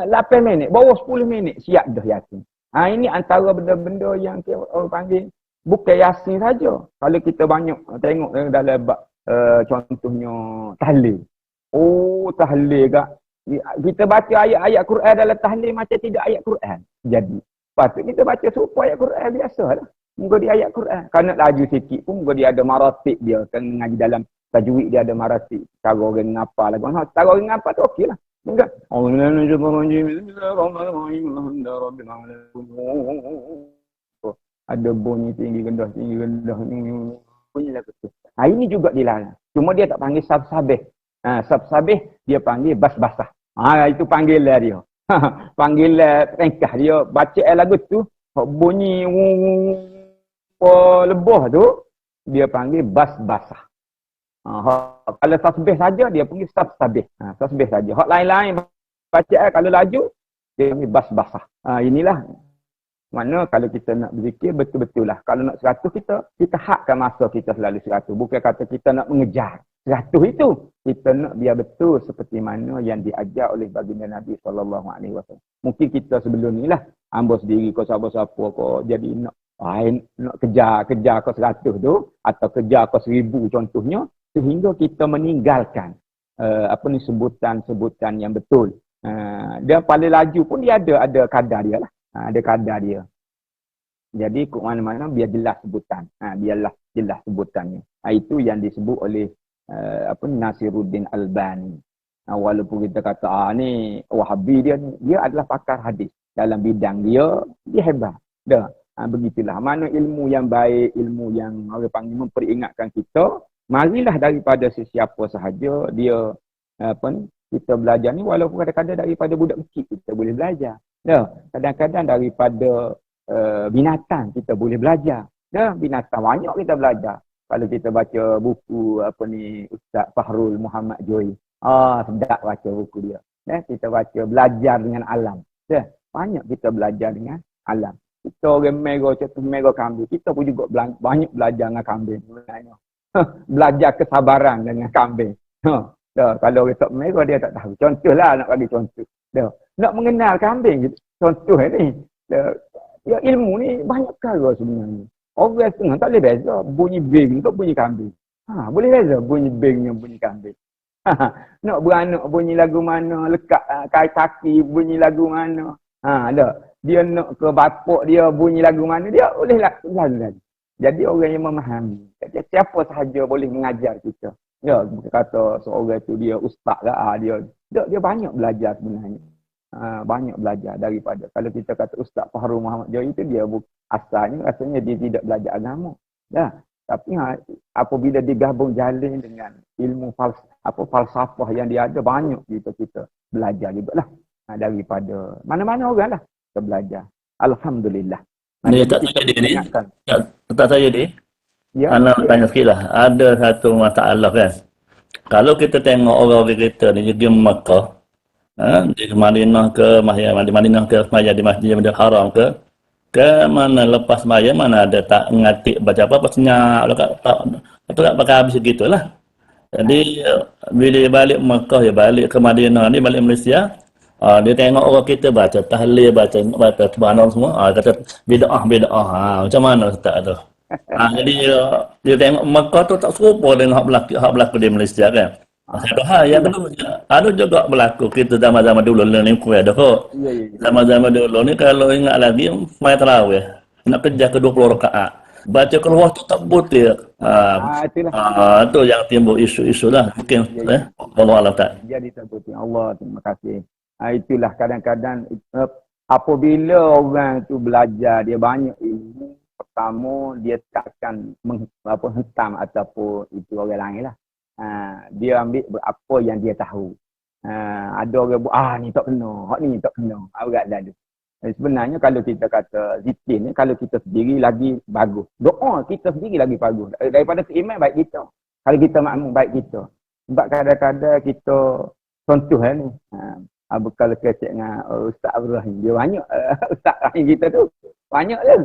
8 minit. Bawah 10 minit. Siap dah Yasin. Ini antara benda-benda yang orang panggil. Bukan Yasin saja. Kalau kita banyak tengok dalam contohnya tahlil. Tahlil kak. Kita baca ayat-ayat Quran dalam tahlil macam tidak ayat Quran. Jadi. Patut kita baca serupa ayat Quran biasa lah. Muka dia ayat Quran. Kalau nak laju sikit pun, muka dia ada maratib dia. Kan ngaji dalam tajwid dia ada maratib. Cara orang ngapa lagu. Cara orang ngapa tu okey lah. Enggak. Ada bunyi tinggi rendah. Bunyi lagu tu. Ini juga dilarang. Cuma dia tak panggil sabsabih. Sabsabih dia panggil bas-basah. Itu panggilan dia. Panggilan ringkas dia. Baca lagu tu. Bunyi lebah tu. Dia panggil bas-basah. Kalau tasbih saja dia panggil sabsabih. Tasbih saja. Hak lain-lain baca kalau laju dia panggil bas-basah. Inilah mana kalau kita nak berzikir betul-betul lah. Kalau nak 100 kita hakkan masa kita selalu 100. Bukan kata kita nak mengejar 100 itu. Kita nak biar betul seperti mana yang diajar oleh baginda Nabi SAW. Mungkin kita sebelum ni lah. Hamba sendiri kau siapa-siapa kau jadi nak kejar kau 100 tu. Atau kejar kau 1000 contohnya. Sehingga kita meninggalkan sebutan-sebutan yang betul. Dia paling laju pun dia ada kadar dia lah. Ada kadar dia. Jadi ke mana-mana biar jelas sebutan. Biarlah jelas sebutannya. Itu yang disebut oleh Nasiruddin Albani. Walaupun kita kata ni Wahabi dia adalah pakar hadis. Dalam bidang dia hebat. Dah. Begitulah. Mana ilmu yang baik, ilmu yang orang panggil memperingatkan kita. Marilah daripada sesiapa sahaja dia kita belajar ni walaupun kadang-kadang daripada budak kecil kita boleh belajar. Kadang-kadang daripada binatang kita boleh belajar. Binatang banyak kita belajar. Kalau kita baca buku Ustaz Fahrul Muhammad Joy. Sedap baca buku dia. Kita baca belajar dengan alam. Banyak kita belajar dengan alam. Kita orang contoh mega kambing. Kita pun juga banyak belajar dengan kambing. Belajar kesabaran dengan kambing. Kalau orang tak mega dia tak tahu. Contohlah nak bagi contoh. Nak mengenal kambing. Contoh ni. Ilmu ni banyak perkara sebenarnya. Orang setengah tak boleh beza. Bunyi beng untuk bunyi kambing. Boleh beza bunyi beng yang bunyi kambing. Nak beranak bunyi lagu mana. Lekat kaki bunyi lagu mana. Dia nak ke bapak dia bunyi lagu mana. Dia boleh lalu. Jadi orang yang memahami. Siapa sahaja boleh mengajar kita. Kata seorang tu dia ustaz lah. Dia banyak belajar sebenarnya. Banyak belajar daripada. Kalau kita kata Ustaz Fahrul Muhammad Joy itu dia rasanya dia tidak belajar agama. Tapi apabila digabung jalin dengan ilmu falsafah yang dia ada, banyak kita belajar juga lah. Daripada mana-mana orang lah kita belajar. Alhamdulillah. Ni tak saya ni. Tak saya ni. Ya. Anak tanya sikit lah. Ada satu masalah kan. Kalau kita tengok orang-orang kita ni pergi Mekah, di Madinah ke Madinah ke semaya di Masjidil Haram ke mana lepas semaya mana ada tak ngatik baca apa senyap tak pakai habis gitulah. Jadi bila balik Mekah ya balik ke Madinah ni balik Malaysia, dia tengok orang kita baca tahlil baca subhanallah semua, kata bid'ah macam mana ustaz tu. Jadi dia tengok Mekah tu tak serupa dengan hak berlaku di Malaysia kan. Satu hal yang kedua, ada juga berlaku kita zaman-zaman dulu ni kuih dah kok. Ya, ya, ya. Zaman-zaman dulu ni kalau ingat lagi main tarawih, nak kerja ke 20 rakaat. Baca keluar tu tak butir. Itulah. Tu yang timbul isu-isu lah. Mungkin Ya, ya. Allah Allah tak. Jadi seperti Allah, terima kasih. Itulah kadang-kadang apabila orang tu belajar, dia banyak ilmu, pertama dia takkan hentam ataupun itu orang lain lah. Dia ambil apa yang dia tahu. Ada orang buat, ni tak kena, ni tak kena. Berat lalu. Sebenarnya kalau kita kata zikir ni, kalau kita sendiri lagi bagus. Doa kita sendiri lagi bagus. Daripada seiman baik kita. Kalau kita makmum baik kita. Sebab kadang-kadang kita contoh ni. Kalau kecek dengan Ustaz Ibrahim. Dia banyak. Ustaz Ibrahim kita tu. Banyak je.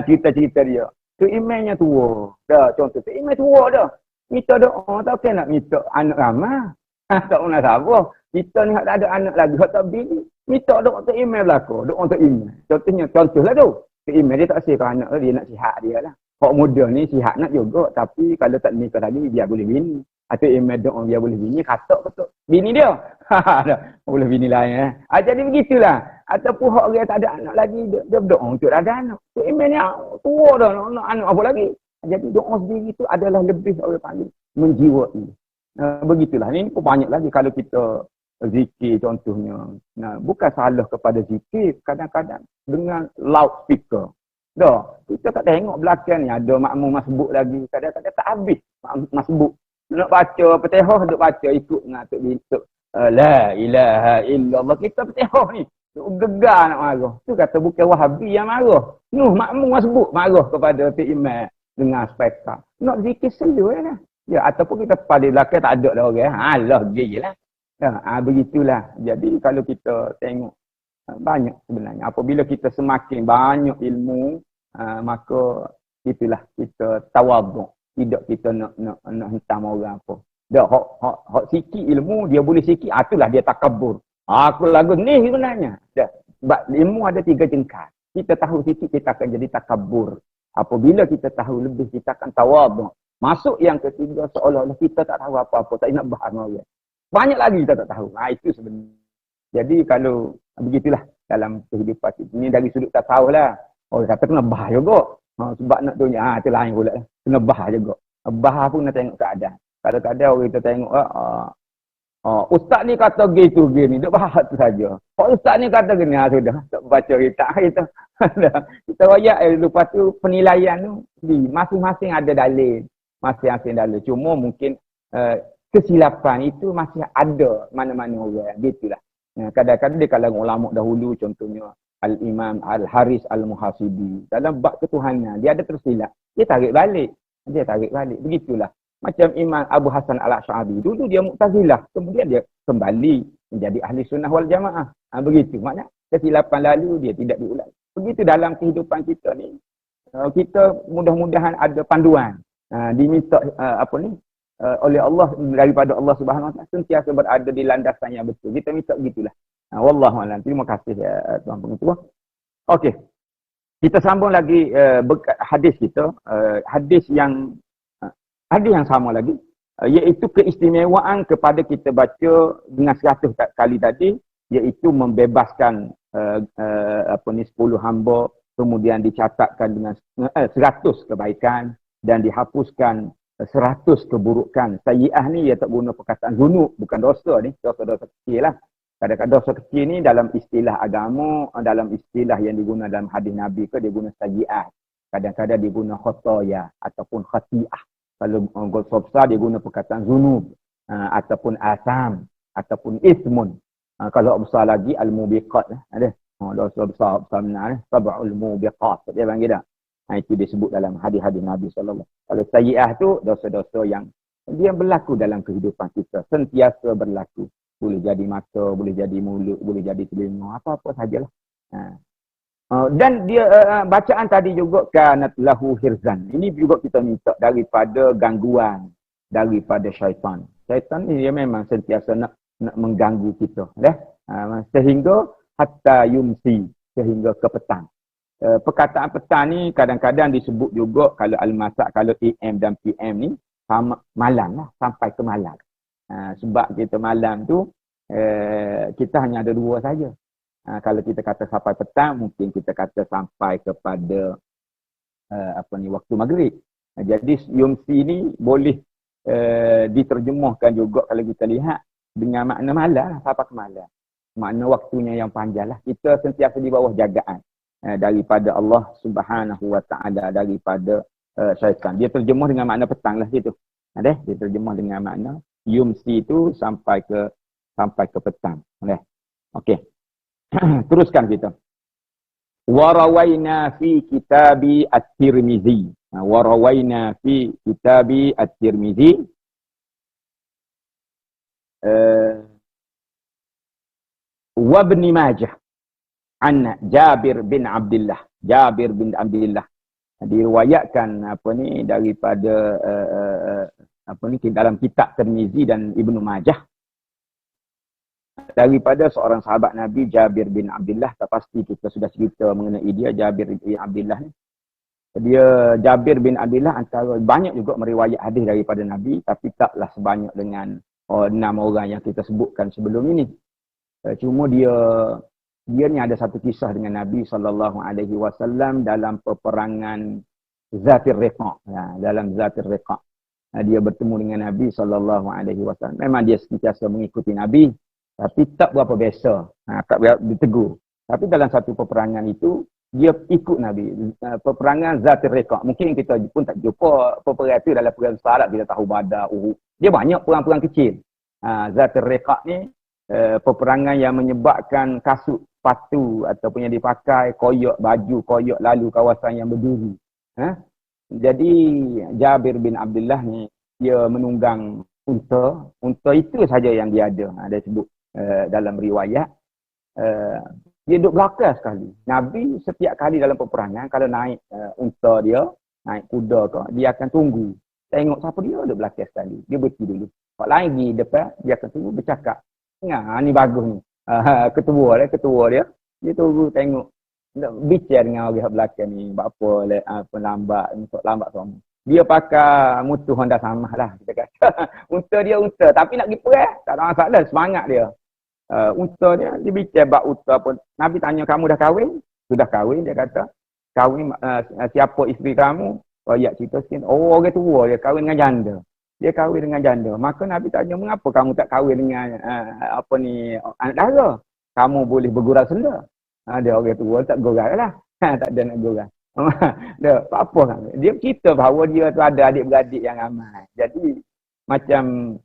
Cerita-cerita dia. Seimannya tua. Dah contoh. Seiman tua dah. Minta doa. Tak kena nak minta anak ramah. Tak pernah sabar. Kita ni tak ada anak lagi. Tak bini. Minta doa ke email belakang. Doa ke email. Contohlah tu. Ke email dia tak sihat anak dia. Nak sihat dia lah. Hak muda ni sihat nak juga. Tapi kalau tak nikah lagi, dia boleh bini. Atau email doa dia boleh bini. Katak betul. Bini dia. Boleh bini lain. Jadi begitulah. Ataupun hak dia tak ada anak lagi. Dia berdoa untuk ada anak. Ke email ni tua dah. Nak anak apa lagi. Jadi doa sendiri tu adalah lebih orang panggil menjiwai. Begitulah. Ini pun banyak lagi kalau kita zikir contohnya. Bukan salah kepada zikir. Kadang-kadang dengan loudspeaker. Dah, kita tak tengok belakang ni ada makmum masbuk lagi. Kadang-kadang tak habis masbuk. Nak baca Fatihah, duk baca ikut ngatuk bintuk. La ilaha illallah. Kita Fatihah ni. Gegar nak marah. Tu kata bukan Wahabi yang marah. Makmum masbuk marah kepada imam dengan speaker. Nak zikir selu lah. Ya, ataupun kita pada belakang tak ada dah orang. Alah, gila lah. Begitulah. Jadi kalau kita tengok banyak sebenarnya. Apabila kita semakin banyak ilmu, maka itulah kita tawaduk. Tidak kita nak hentam orang apa. Dah hak sikit ilmu dia boleh sikit, itulah dia takabur. Aku lagu ni sebenarnya. Dah. Sebab ilmu ada 3 jengkal. Kita tahu sikit kita akan jadi takabur. Apabila kita tahu lebih kita akan tawaduk. Masuk yang ketiga seolah-olah kita tak tahu apa-apa, tak nak bahas orang. Banyak lagi kita tak tahu. Itu sebenarnya. Jadi kalau begitulah dalam kehidupan kita. Ini dari sudut tak tahulah. Orang kata kena bahas juga. Sebab nak tunjuk, itu lain pula. Kena bahas juga. Bahas pun nak tengok keadaan. Kadang-kadang orang kita tengok, ustaz ni kata gitu gini. Dia bahas tu saja. Ustaz ni kata gini, sudah. Tak baca kita. Kita rakyat lepas tu penilaian tu. Masing-masing ada dalil. Masing-masing dalil. Cuma mungkin kesilapan itu masih ada mana-mana orang. Gitulah. Kadang-kadang di kalangan ulama dahulu contohnya Al-Imam Al-Haris Al-Muhasibi dalam bab ketuhanan dia ada tersilap. Dia tarik balik. Begitulah. Macam Imam Abu Hasan Al-Asy'ari. Dulu dia Mu'tazilah. Kemudian dia kembali menjadi ahli sunnah wal jamaah. Begitu. Maknanya kesilapan lalu dia tidak diulang. Begitu dalam kehidupan kita ni. Kita mudah-mudahan ada panduan. Diminta oleh Allah daripada Allah Subhanahu Wa Taala sentiasa berada di landasan yang betul. Kita minta begitulah. Wallahu a'lam. Terima kasih tuan pengetua. Okey. Kita sambung lagi hadis kita, hadis yang sama lagi, iaitu keistimewaan kepada kita baca dengan 100 kali tadi, iaitu membebaskan 10 hamba, kemudian dicatatkan dengan 100 kebaikan dan dihapuskan 100 keburukan. Sayyi'ah ni dia tak guna perkataan zunub, bukan dosa ni, dosa-dosa kecil lah. Kadang-kadang dosa kecil ni dalam istilah agama, dalam istilah yang digunakan dalam hadis Nabi ke dia guna sayyi'ah. Kadang-kadang dia guna khotoya ataupun khati'ah. Kalau dosa besar dia guna perkataan zunub ataupun asam ataupun ismun. Kalau besar lagi al-mubiqat ada. Dosa besar benar sab'ul mubiqat dia panggil dah. Itu disebut dalam hadis-hadis Nabi sallallahu. Kalau sayyi'ah tu dosa-dosa yang dia berlaku dalam kehidupan kita, sentiasa berlaku. Boleh jadi mata, boleh jadi mulut, boleh jadi telinga, apa-apa sajalah. Dan dia bacaan tadi juga kanat lahu hirzan. Ini juga kita minta daripada gangguan daripada syaitan. Syaitan ni dia memang sentiasa nak mengganggu kita, sehingga hatta yumsi, sehingga ke petang. Perkataan petang ni kadang-kadang disebut juga kalau al-masa, kalau AM dan PM ni sama malam lah, sampai ke malam. Sebab kita malam tu kita hanya ada 2 saja. Kalau kita kata sampai petang, mungkin kita kata sampai kepada waktu maghrib. Jadi yumsi ni boleh diterjemahkan juga kalau kita lihat dengan makna malam, sampai ke malam. Makna waktunya yang panjang lah. Kita sentiasa di bawah jagaan daripada Allah Subhanahu Wa Taala, daripada syaitan. Dia terjemah dengan makna petang lah situ. Dia terjemah dengan makna yumsi itu sampai ke petang. Okey. Teruskan kita. Warawaina fi kitabi at-Tirmizi. Warawaina fi kitabi at-Tirmizi. Wa Ibn Majah an Jabir bin Abdullah. Jabir bin Abdullah diriwayatkan daripada dalam kitab Tirmizi dan Ibnu Majah daripada seorang sahabat Nabi Jabir bin Abdullah. Tak pasti kita sudah cerita mengenai dia. Jabir bin Abdullah ni, dia Jabir bin Abdullah antara banyak juga meriwayat hadis daripada Nabi, tapi taklah sebanyak dengan 6 orang yang kita sebutkan sebelum ini. Cuma dia ni ada satu kisah dengan Nabi SAW dalam peperangan Zatir Riqa'. Dalam Zatir Riqa', dia bertemu dengan Nabi SAW. Memang dia sentiasa mengikuti Nabi, tapi tak berapa biasa, tak berapa ditegur. Tapi dalam satu peperangan itu, dia ikut Nabi. Peperangan Zatir Riqa'. Mungkin kita pun tak jumpa peperangan itu dalam perang Salat. Kita tahu Badar, Uhud. Dia banyak perang-perang kecil. Zatir Riqa' ni, peperangan yang menyebabkan kasut, sepatu ataupun yang dipakai, koyok baju, koyok lalu kawasan yang berduri. Jadi Jabir bin Abdullah ni, dia menunggang unta. Unta itu saja yang dia ada. Dia sebut dalam riwayat. Dia duduk belakang sekali. Nabi setiap kali dalam peperangan, kalau naik unta dia, naik kuda ke, dia akan tunggu. Tengok siapa dia duduk belakang sekali. Dia berhenti dulu. Orang lain pergi depan, dia akan tunggu bercakap. Ni bagus ni. Ketua dia. Dia tunggu tengok. Bicara dengan orang belakang ni. Apa lambat. Untuk lambat semua. Dia pakai mutu Honda Samah lah. Kita kata. Unta dia unta. Tapi nak pergi perang. Tak ada masalah. Semangat dia. Unta dia bicara bab unta pun. Nabi tanya, kamu dah kahwin? Sudah kahwin, dia kata. Kahwin, siapa isteri kamu? Rakyat cerita sikit. Oh, orang tua dia kahwin dengan janda. Dia kahwin dengan janda. Maka Nabi tanya, mengapa kamu tak kahwin dengan anak dara? Kamu boleh bergurau senda. Dia orang tua tak gurau lah. Tak ada nak gurau. Dia apa kan? Dia cerita bahawa dia tu ada adik-beradik yang ramai. Jadi macam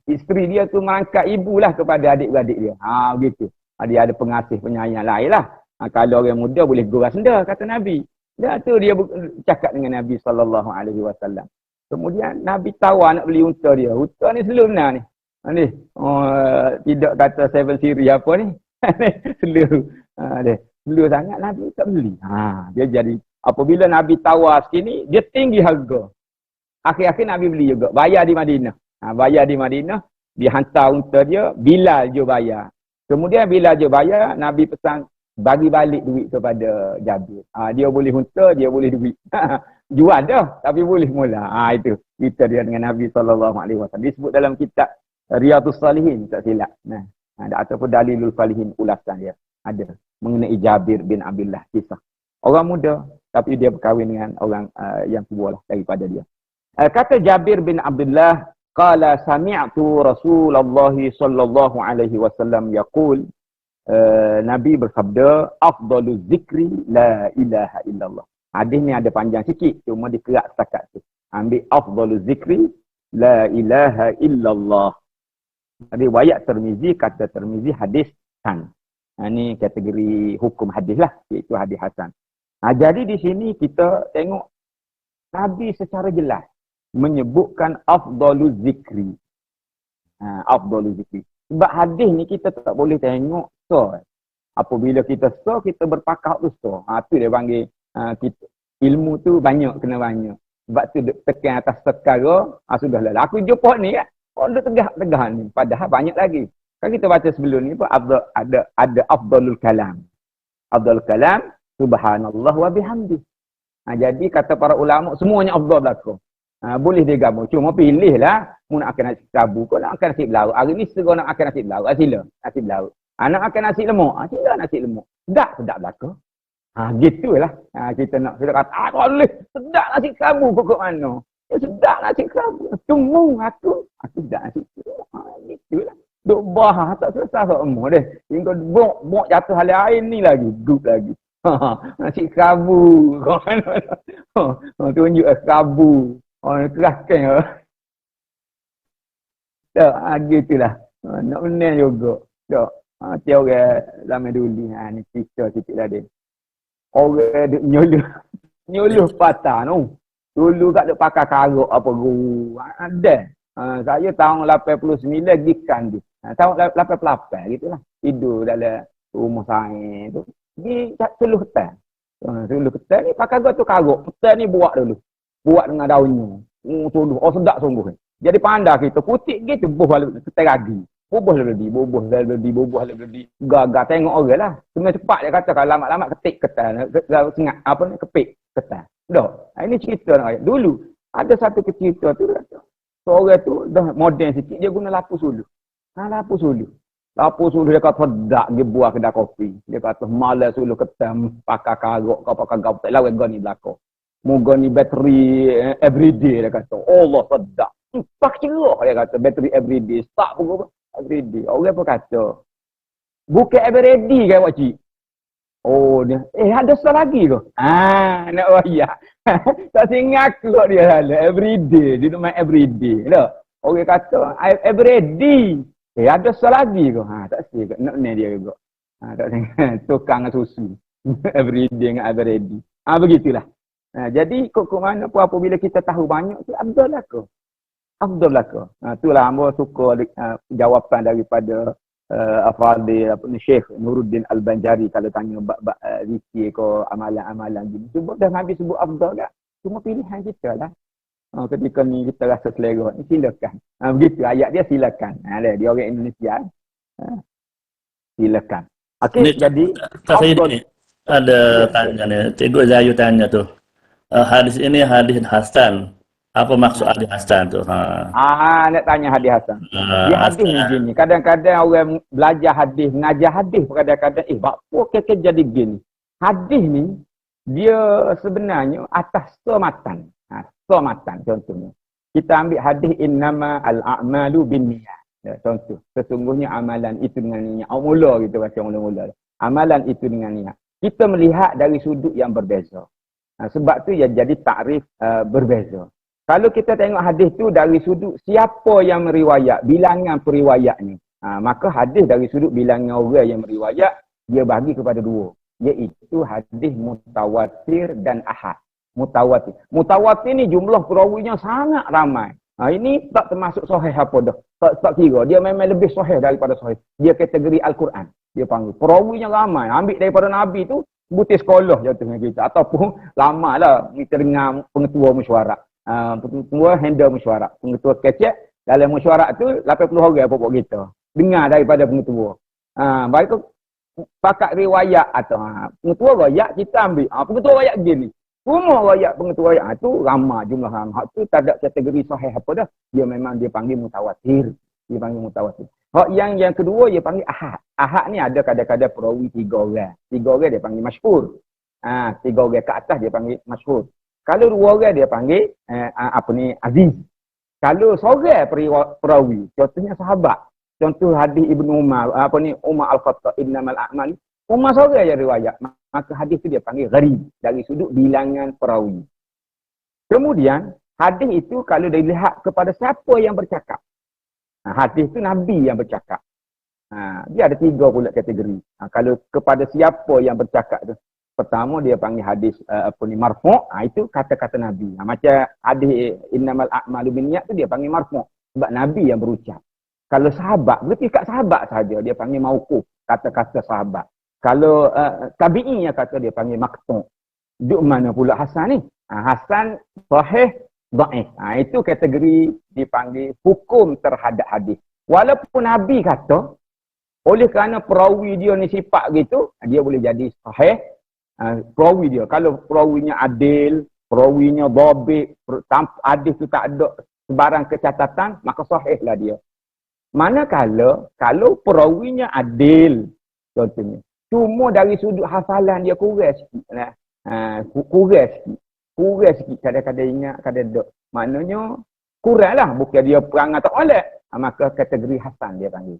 isteri dia tu merangkap ibulah kepada adik-beradik dia. Begitu. Dia ada pengasih penyayang lain lah. Kalau orang muda boleh gurau senda, kata Nabi. Dia tu dia cakap dengan Nabi SAW. Kemudian Nabi tawar nak beli unta dia. Unta ni slow benar ni. Tidak kata 7 siri apa ni. Slow. Slow sangat Nabi tak beli. Dia jadi apabila Nabi tawar sini, dia tinggi harga. Akhir-akhir Nabi beli juga. Bayar di Madinah. Bayar di Madinah. Dia hantar unta dia. Bilal je bayar. Kemudian Bilal je bayar, Nabi pesan bagi balik duit kepada Jabir. Dia boleh unta, dia boleh duit. Jual dah, tapi boleh mula. Itu kita dia dengan Nabi SAW. Disebut dalam kitab Riyadhus Salihin, tak silap. Ataupun Dalilul Falihin, ulasan dia. Ada mengenai Jabir bin Abdullah, kisah. Orang muda, tapi dia berkahwin dengan orang yang tua lah daripada dia. Kata Jabir bin Abdullah, qala sami'tu Rasulullah sallallahu alaihi wasallam yaqul, Nabi bersabda, afdalu zikri la ilaha illallah. Hadis ni ada panjang sikit, cuma dikerak setakat tu. Ambil afdalu zikri la ilaha illallah. Riwayat Tirmizi, kata Tirmizi hadis hasan. Ini kategori hukum hadis lah, iaitu hadis hasan. Jadi di sini kita tengok Nabi secara jelas menyebutkan afdalu zikri. Afdalu zikri. Sebab hadis ni kita tak boleh tengok so. Apabila kita so, kita berpakat tu so. Tu dia panggil kita, ilmu tu banyak, kena banyak. Sebab tu tekan atas perkara, sudahlah. Aku jumpa ni kan, duk tegah-tegah ni. Padahal banyak lagi. Kan kita baca sebelum ni pun ada afdalul kalam. Afdalul kalam, subhanallah wa bihamdi. Jadi kata para ulama, semuanya afdal belakang. Boleh dia gamu. Cuma pilihlah. Mu nak makan nasi kerabu. Kau nak makan nasi belauk. Hari ni serah nak makan nasi belauk. Sila. Nasi belauk. Nak makan nasi lemak. Sila nasi lemak. Sedap belaka. Gitulah. Kita nak kata, boleh. Sedap nasi kerabu pokok mana. Sedap nasi kerabu. Tunggu aku. Sedap nasi kerabu. Gitulah. Duk bah. Tak selesai kau emah deh. Hingga bok jatuh hal air ni lagi. Gup lagi. Nasi kerabu. Kau mana. Tunjuk kerabu. Keraskan. Tak, gitulah. Nak menang juga. Tak. Macam orang lama dulu. Ni cerita sikit lah dia. Orang duk nyuluh patah tu. Dulu kat duk pakai karuk apa guru. Ada. Saya tahun 89 gikan dia. Tahun 88 gitulah. Tidur dalam rumah saya tu. Di seluh ketan. Seluh ketan ni pakai tu karuk. Ketan ni buat dulu. Buat dengan daunnya. Suluh. Sedap sungguh. Jadi pandai kita. Kutik gitu. Ketan lagi. Bubuh lebih. Gagal tengok orang lah. Cuma cepat dia kata kalau lama-lama ketik ketan. Sengat. Apa ni? Kepik ketan. Dah. Ini cerita nak ayat. Dulu. Ada satu cerita tu. Seorang tu dah moden sikit. Dia guna lapu suluh. Lapu suluh. Lapu suluh dia kata dak dia buah kedai kopi. Dia kata malas suluh ketan. Pakai karuk. Kau pakai gap. Tak lawan gani belakang. Moga ni bateri everyday dia kata. Allah sedap. Pak cerah dia kata bateri everyday. Start pun everyday. Orang pun kata bukan everyday kan pakcik. Oh dia. Ada salah lagi ke? Nak wayah. Tak singat aku kok dia salah. Everyday. Dia nak main everyday. Tak? Orang kata everyday. Ada salah lagi ke? Tak sih. Nak ni dia juga. Tak singat. Tukang susu. Everyday dengan everyday. Begitulah. Jadi kok mana pun apabila kita tahu banyak tu Abdul lah ke? Itulah hamba suka jawapan daripada Afadil Syekh Nuruddin Al-Banjari kalau tanya bab zikir ke amalan-amalan gini. Cuba dah Nabi sebut Abdul tak? Cuma pilihan kita lah. Ketika ni kita rasa selera ni silakan. Begitu ayat dia silakan. Dia orang Indonesia. Silakan. Okey, jadi saya ni ada tanya ni. Cikgu Zayu tanya tu. Hadis ini hadis Hasan. Apa maksud hadis Hasan tu? Nak tanya hadis Hasan. Dia hadis ni gini. Kadang-kadang orang belajar hadis, mengajar hadis kadang-kadang apa kek jadi gini. Hadis ni dia sebenarnya atas sematan. Sematan contohnya. Kita ambil hadis innama al-a'malu binniyat. Contoh, sesungguhnya amalan itu dengan niat. Mula kita baca mula-mula. Amalan itu dengan niat. Kita melihat dari sudut yang berbeza. Sebab tu yang jadi takrif berbeza. Kalau kita tengok hadis tu dari sudut siapa yang meriwayat, bilangan periwayatnya. Maka hadis dari sudut bilangan orang yang meriwayat, dia bagi kepada dua. Iaitu hadis mutawatir dan ahad. Mutawatir ni jumlah perawinya sangat ramai. Ini tak termasuk sahih apa dah. Tak kira. Dia memang lebih sahih daripada sahih. Dia kategori Al-Quran. Dia panggil. Perawinya ramai. Ambil daripada Nabi tu, butir sekolah jatuhnya kita. Ataupun lama lah kita dengar pengetua mesyuarat. Pengetua handle mesyuarat. Pengetua kecek dalam mesyuarat tu 80 orang pokok kita. Dengar daripada pengetua. Baik pakat riwayat atau pengetua riwayat kita ambil. Pengetua riwayat gini. Semua riwayat pengetua riwayat tu ramai jumlah ramai. Tu tak ada kategori sahih apa dah. Dia memang dia panggil mutawatir. Dia panggil mutawatir. Hak yang kedua dia panggil ahad. Ahad ni ada kadang-kadang perawi 3 orang. 3 orang dia panggil masyhur. 3 orang ke atas dia panggil masyhur. Kalau 2 orang dia panggil aziz. Kalau seorang perawi, contohnya sahabat. Contoh hadis Ibnu Umar, Umar Al-Khattab innamal a'mal. Umar seorang yang riwayat. Maka hadis tu dia panggil gharib dari sudut bilangan perawi. Kemudian hadis itu kalau dilihat kepada siapa yang bercakap. Hadis tu Nabi yang bercakap. Dia ada 3 pula kategori. Kalau kepada siapa yang bercakap tu. Pertama dia panggil hadis marfu'. Itu kata-kata Nabi. Macam hadis innamal a'malu binniyat tu dia panggil marfu'. Sebab Nabi yang berucap. Kalau sahabat, berarti kat sahabat saja dia panggil mauquf. Kata-kata sahabat. Kalau tabi'i yang kata dia panggil maqtu'. Duk mana pula Hasan ni? Hasan sahih dhaif. Itu kategori dipanggil hukum terhadap hadis. Walaupun Nabi kata, oleh kerana perawi dia ni sifat gitu, dia boleh jadi sahih. Perawi dia. Kalau perawinya adil, perawinya dhabit, hadis tu tak ada sebarang kecatatan, maka sahihlah dia. Manakala kalau perawinya adil, contohnya, cuma dari sudut hafalan dia kurang sikit lah. Kurang sikit. Kadang-kadang ingat, kadang tak. Maknanya kurang lah. Bukan dia perangai tak boleh. Maka kategori Hasan dia panggil.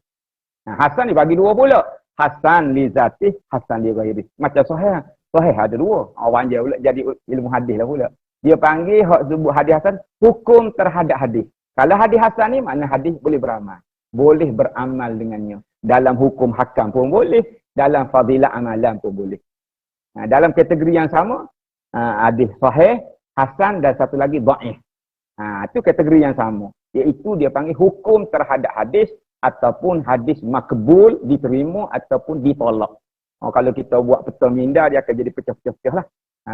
Hasan ni bagi dua pula. Hasan li zatih, Hasan li ghairi. Macam sahih. Sahih ada dua. Orang dia pula jadi ilmu hadis lah pula. Dia panggil hak sebut hadis Hasan, hukum terhadap hadis. Kalau hadis Hasan ni, makna hadis boleh beramal. Boleh beramal dengannya. Dalam hukum hakam pun boleh. Dalam fadilah amalan pun boleh. Dalam kategori yang sama, hadis sahih, Hasan dan satu lagi dhaif. Itu kategori yang sama. Iaitu dia panggil hukum terhadap hadis ataupun hadis makbul, diterima ataupun ditolak. Kalau kita buat peta minda, dia akan jadi pecah-pecah lah.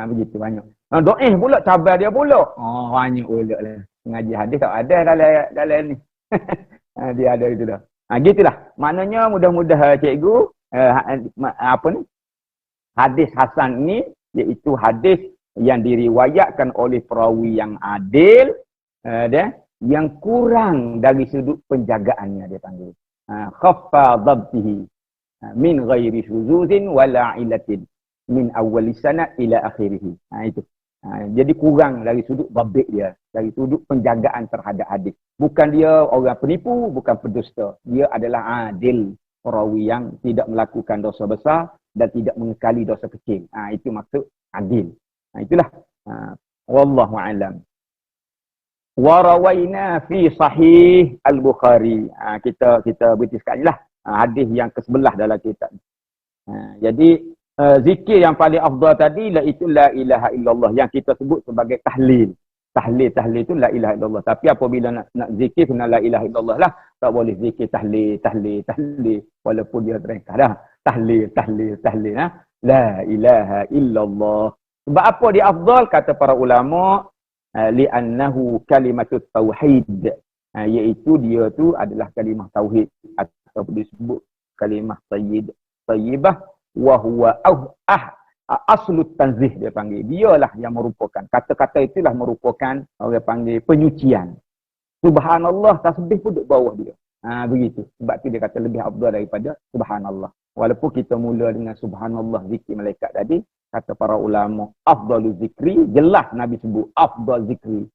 Begitu banyak. Dhaif pula, cabar dia pula. Banyak pula lah. Ngaji hadis tak ada dalam ni. Dia ada itu dah. Gitulah. Maknanya mudah-mudahan cikgu apa ni? Hadis Hasan ni iaitu hadis yang diriwayatkan oleh perawi yang adil yang kurang dari sudut penjagaannya dia panggil. Khaffa dhabtihi min ghairi syuzuzin wala ilatin min awwali sanad ila akhirih. Itu. Jadi kurang dari sudut dhabit dia, dari sudut penjagaan terhadap hadis. Bukan dia orang penipu, bukan pendusta. Dia adalah adil, perawi yang tidak melakukan dosa besar dan tidak mengekali dosa kecil. Itu maksud adil. Itulah. Wallahu a'lam. Wa rawaina fi sahih al-Bukhari. Kita berhenti sekali lah. Hadis yang ke-11 dalam kitab. Jadi zikir yang paling afdal tadi iaitu la ilaha illallah yang kita sebut sebagai tahlil. Tahlil itu la ilaha illallah. Tapi apabila nak zikir kena la ilaha illallah lah. Tak boleh zikir tahlil. Walaupun dia terengkah dah. Tahlil. La ilaha illallah. Sebab apa dia afdal? Kata para ulama, li'annahu kalimatut tauhid. Iaitu dia tu adalah kalimah tauhid. Atau disebut kalimah tayyibah. Wahuwa aslut tanzih dia panggil. Dialah yang merupakan. Kata-kata itulah merupakan orang panggil penyucian. Subhanallah, tasbih pun duduk bawah dia. Begitu. Sebab tu dia kata lebih afdal daripada subhanallah. Walaupun kita mula dengan subhanallah zikir malaikat tadi, kata para ulama, afdalu zikri, jelas Nabi sebut afdal zikri.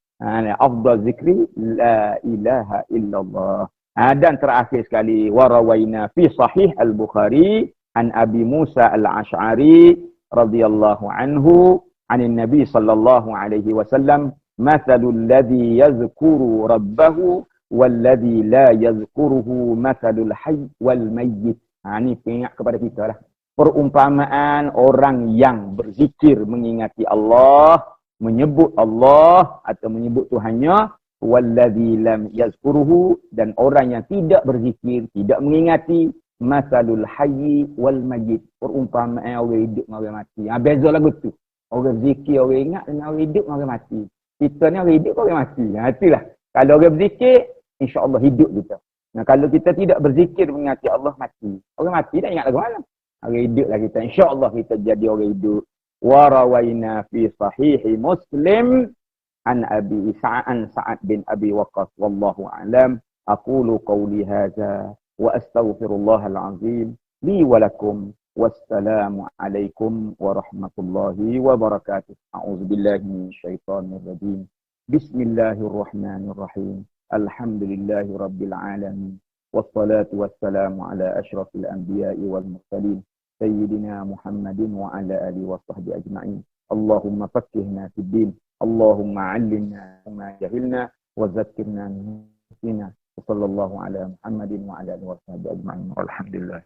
Afdal zikri la ilaha illallah. Dan terakhir sekali, warawaina fi sahih al-Bukhari an Abi Musa al-Ash'ari radhiyallahu anhu anin Nabi sallallahu alaihi wasallam mathalul ladzi yazkuru rabbahu wal ladzi la yazkuruhu mathalul hayy wal mayyit. Ini ingat kepada kita lah. Perumpamaan orang yang berzikir mengingati Allah, menyebut Allah atau menyebut Tuhannya, walladzi lam yazkuruhu, dan orang yang tidak berzikir, tidak mengingati, masalul hayyi wal mayyit, perumpamaan orang hidup dengan orang mati. Beza lagu tu. Orang berzikir orang ingat dengan orang hidup dengan orang mati. Kita ni orang hidup orang mati. Itulah. Kalau orang berzikir, insya-Allah hidup kita. Kalau kita tidak berzikir mengingati Allah, mati. Orang mati dah ingat lagu mana? Orang hiduplah kita. InsyaAllah kita jadi orang hidup. Wa rawaina fi sahihi Muslim an Abi Sa'ad bin Abi Waqqas. Wallahu a'lam. Aqulu qawli hadza wa astaghfirullahal azim li wa lakum. Wassalamu alaikum warahmatullahi wabarakatuh. A'udzubillahi minasyaitonir rajim. Bismillahirrahmanirrahim. Alhamdulillahi rabbil alamin. Wassalatu wassalamu ala asyrafil anbiya'i wal mursalin. Sayyidina Muhammadin wa ala alihi wa sahbihi ajma'in. Allahumma fakkihna fid din. Allahumma 'allimna ma jahilna wa zakkirna min nusina. Sallallahu ala Muhammadin wa ala alihi wa sahbihi ajma'in. Alhamdulillah.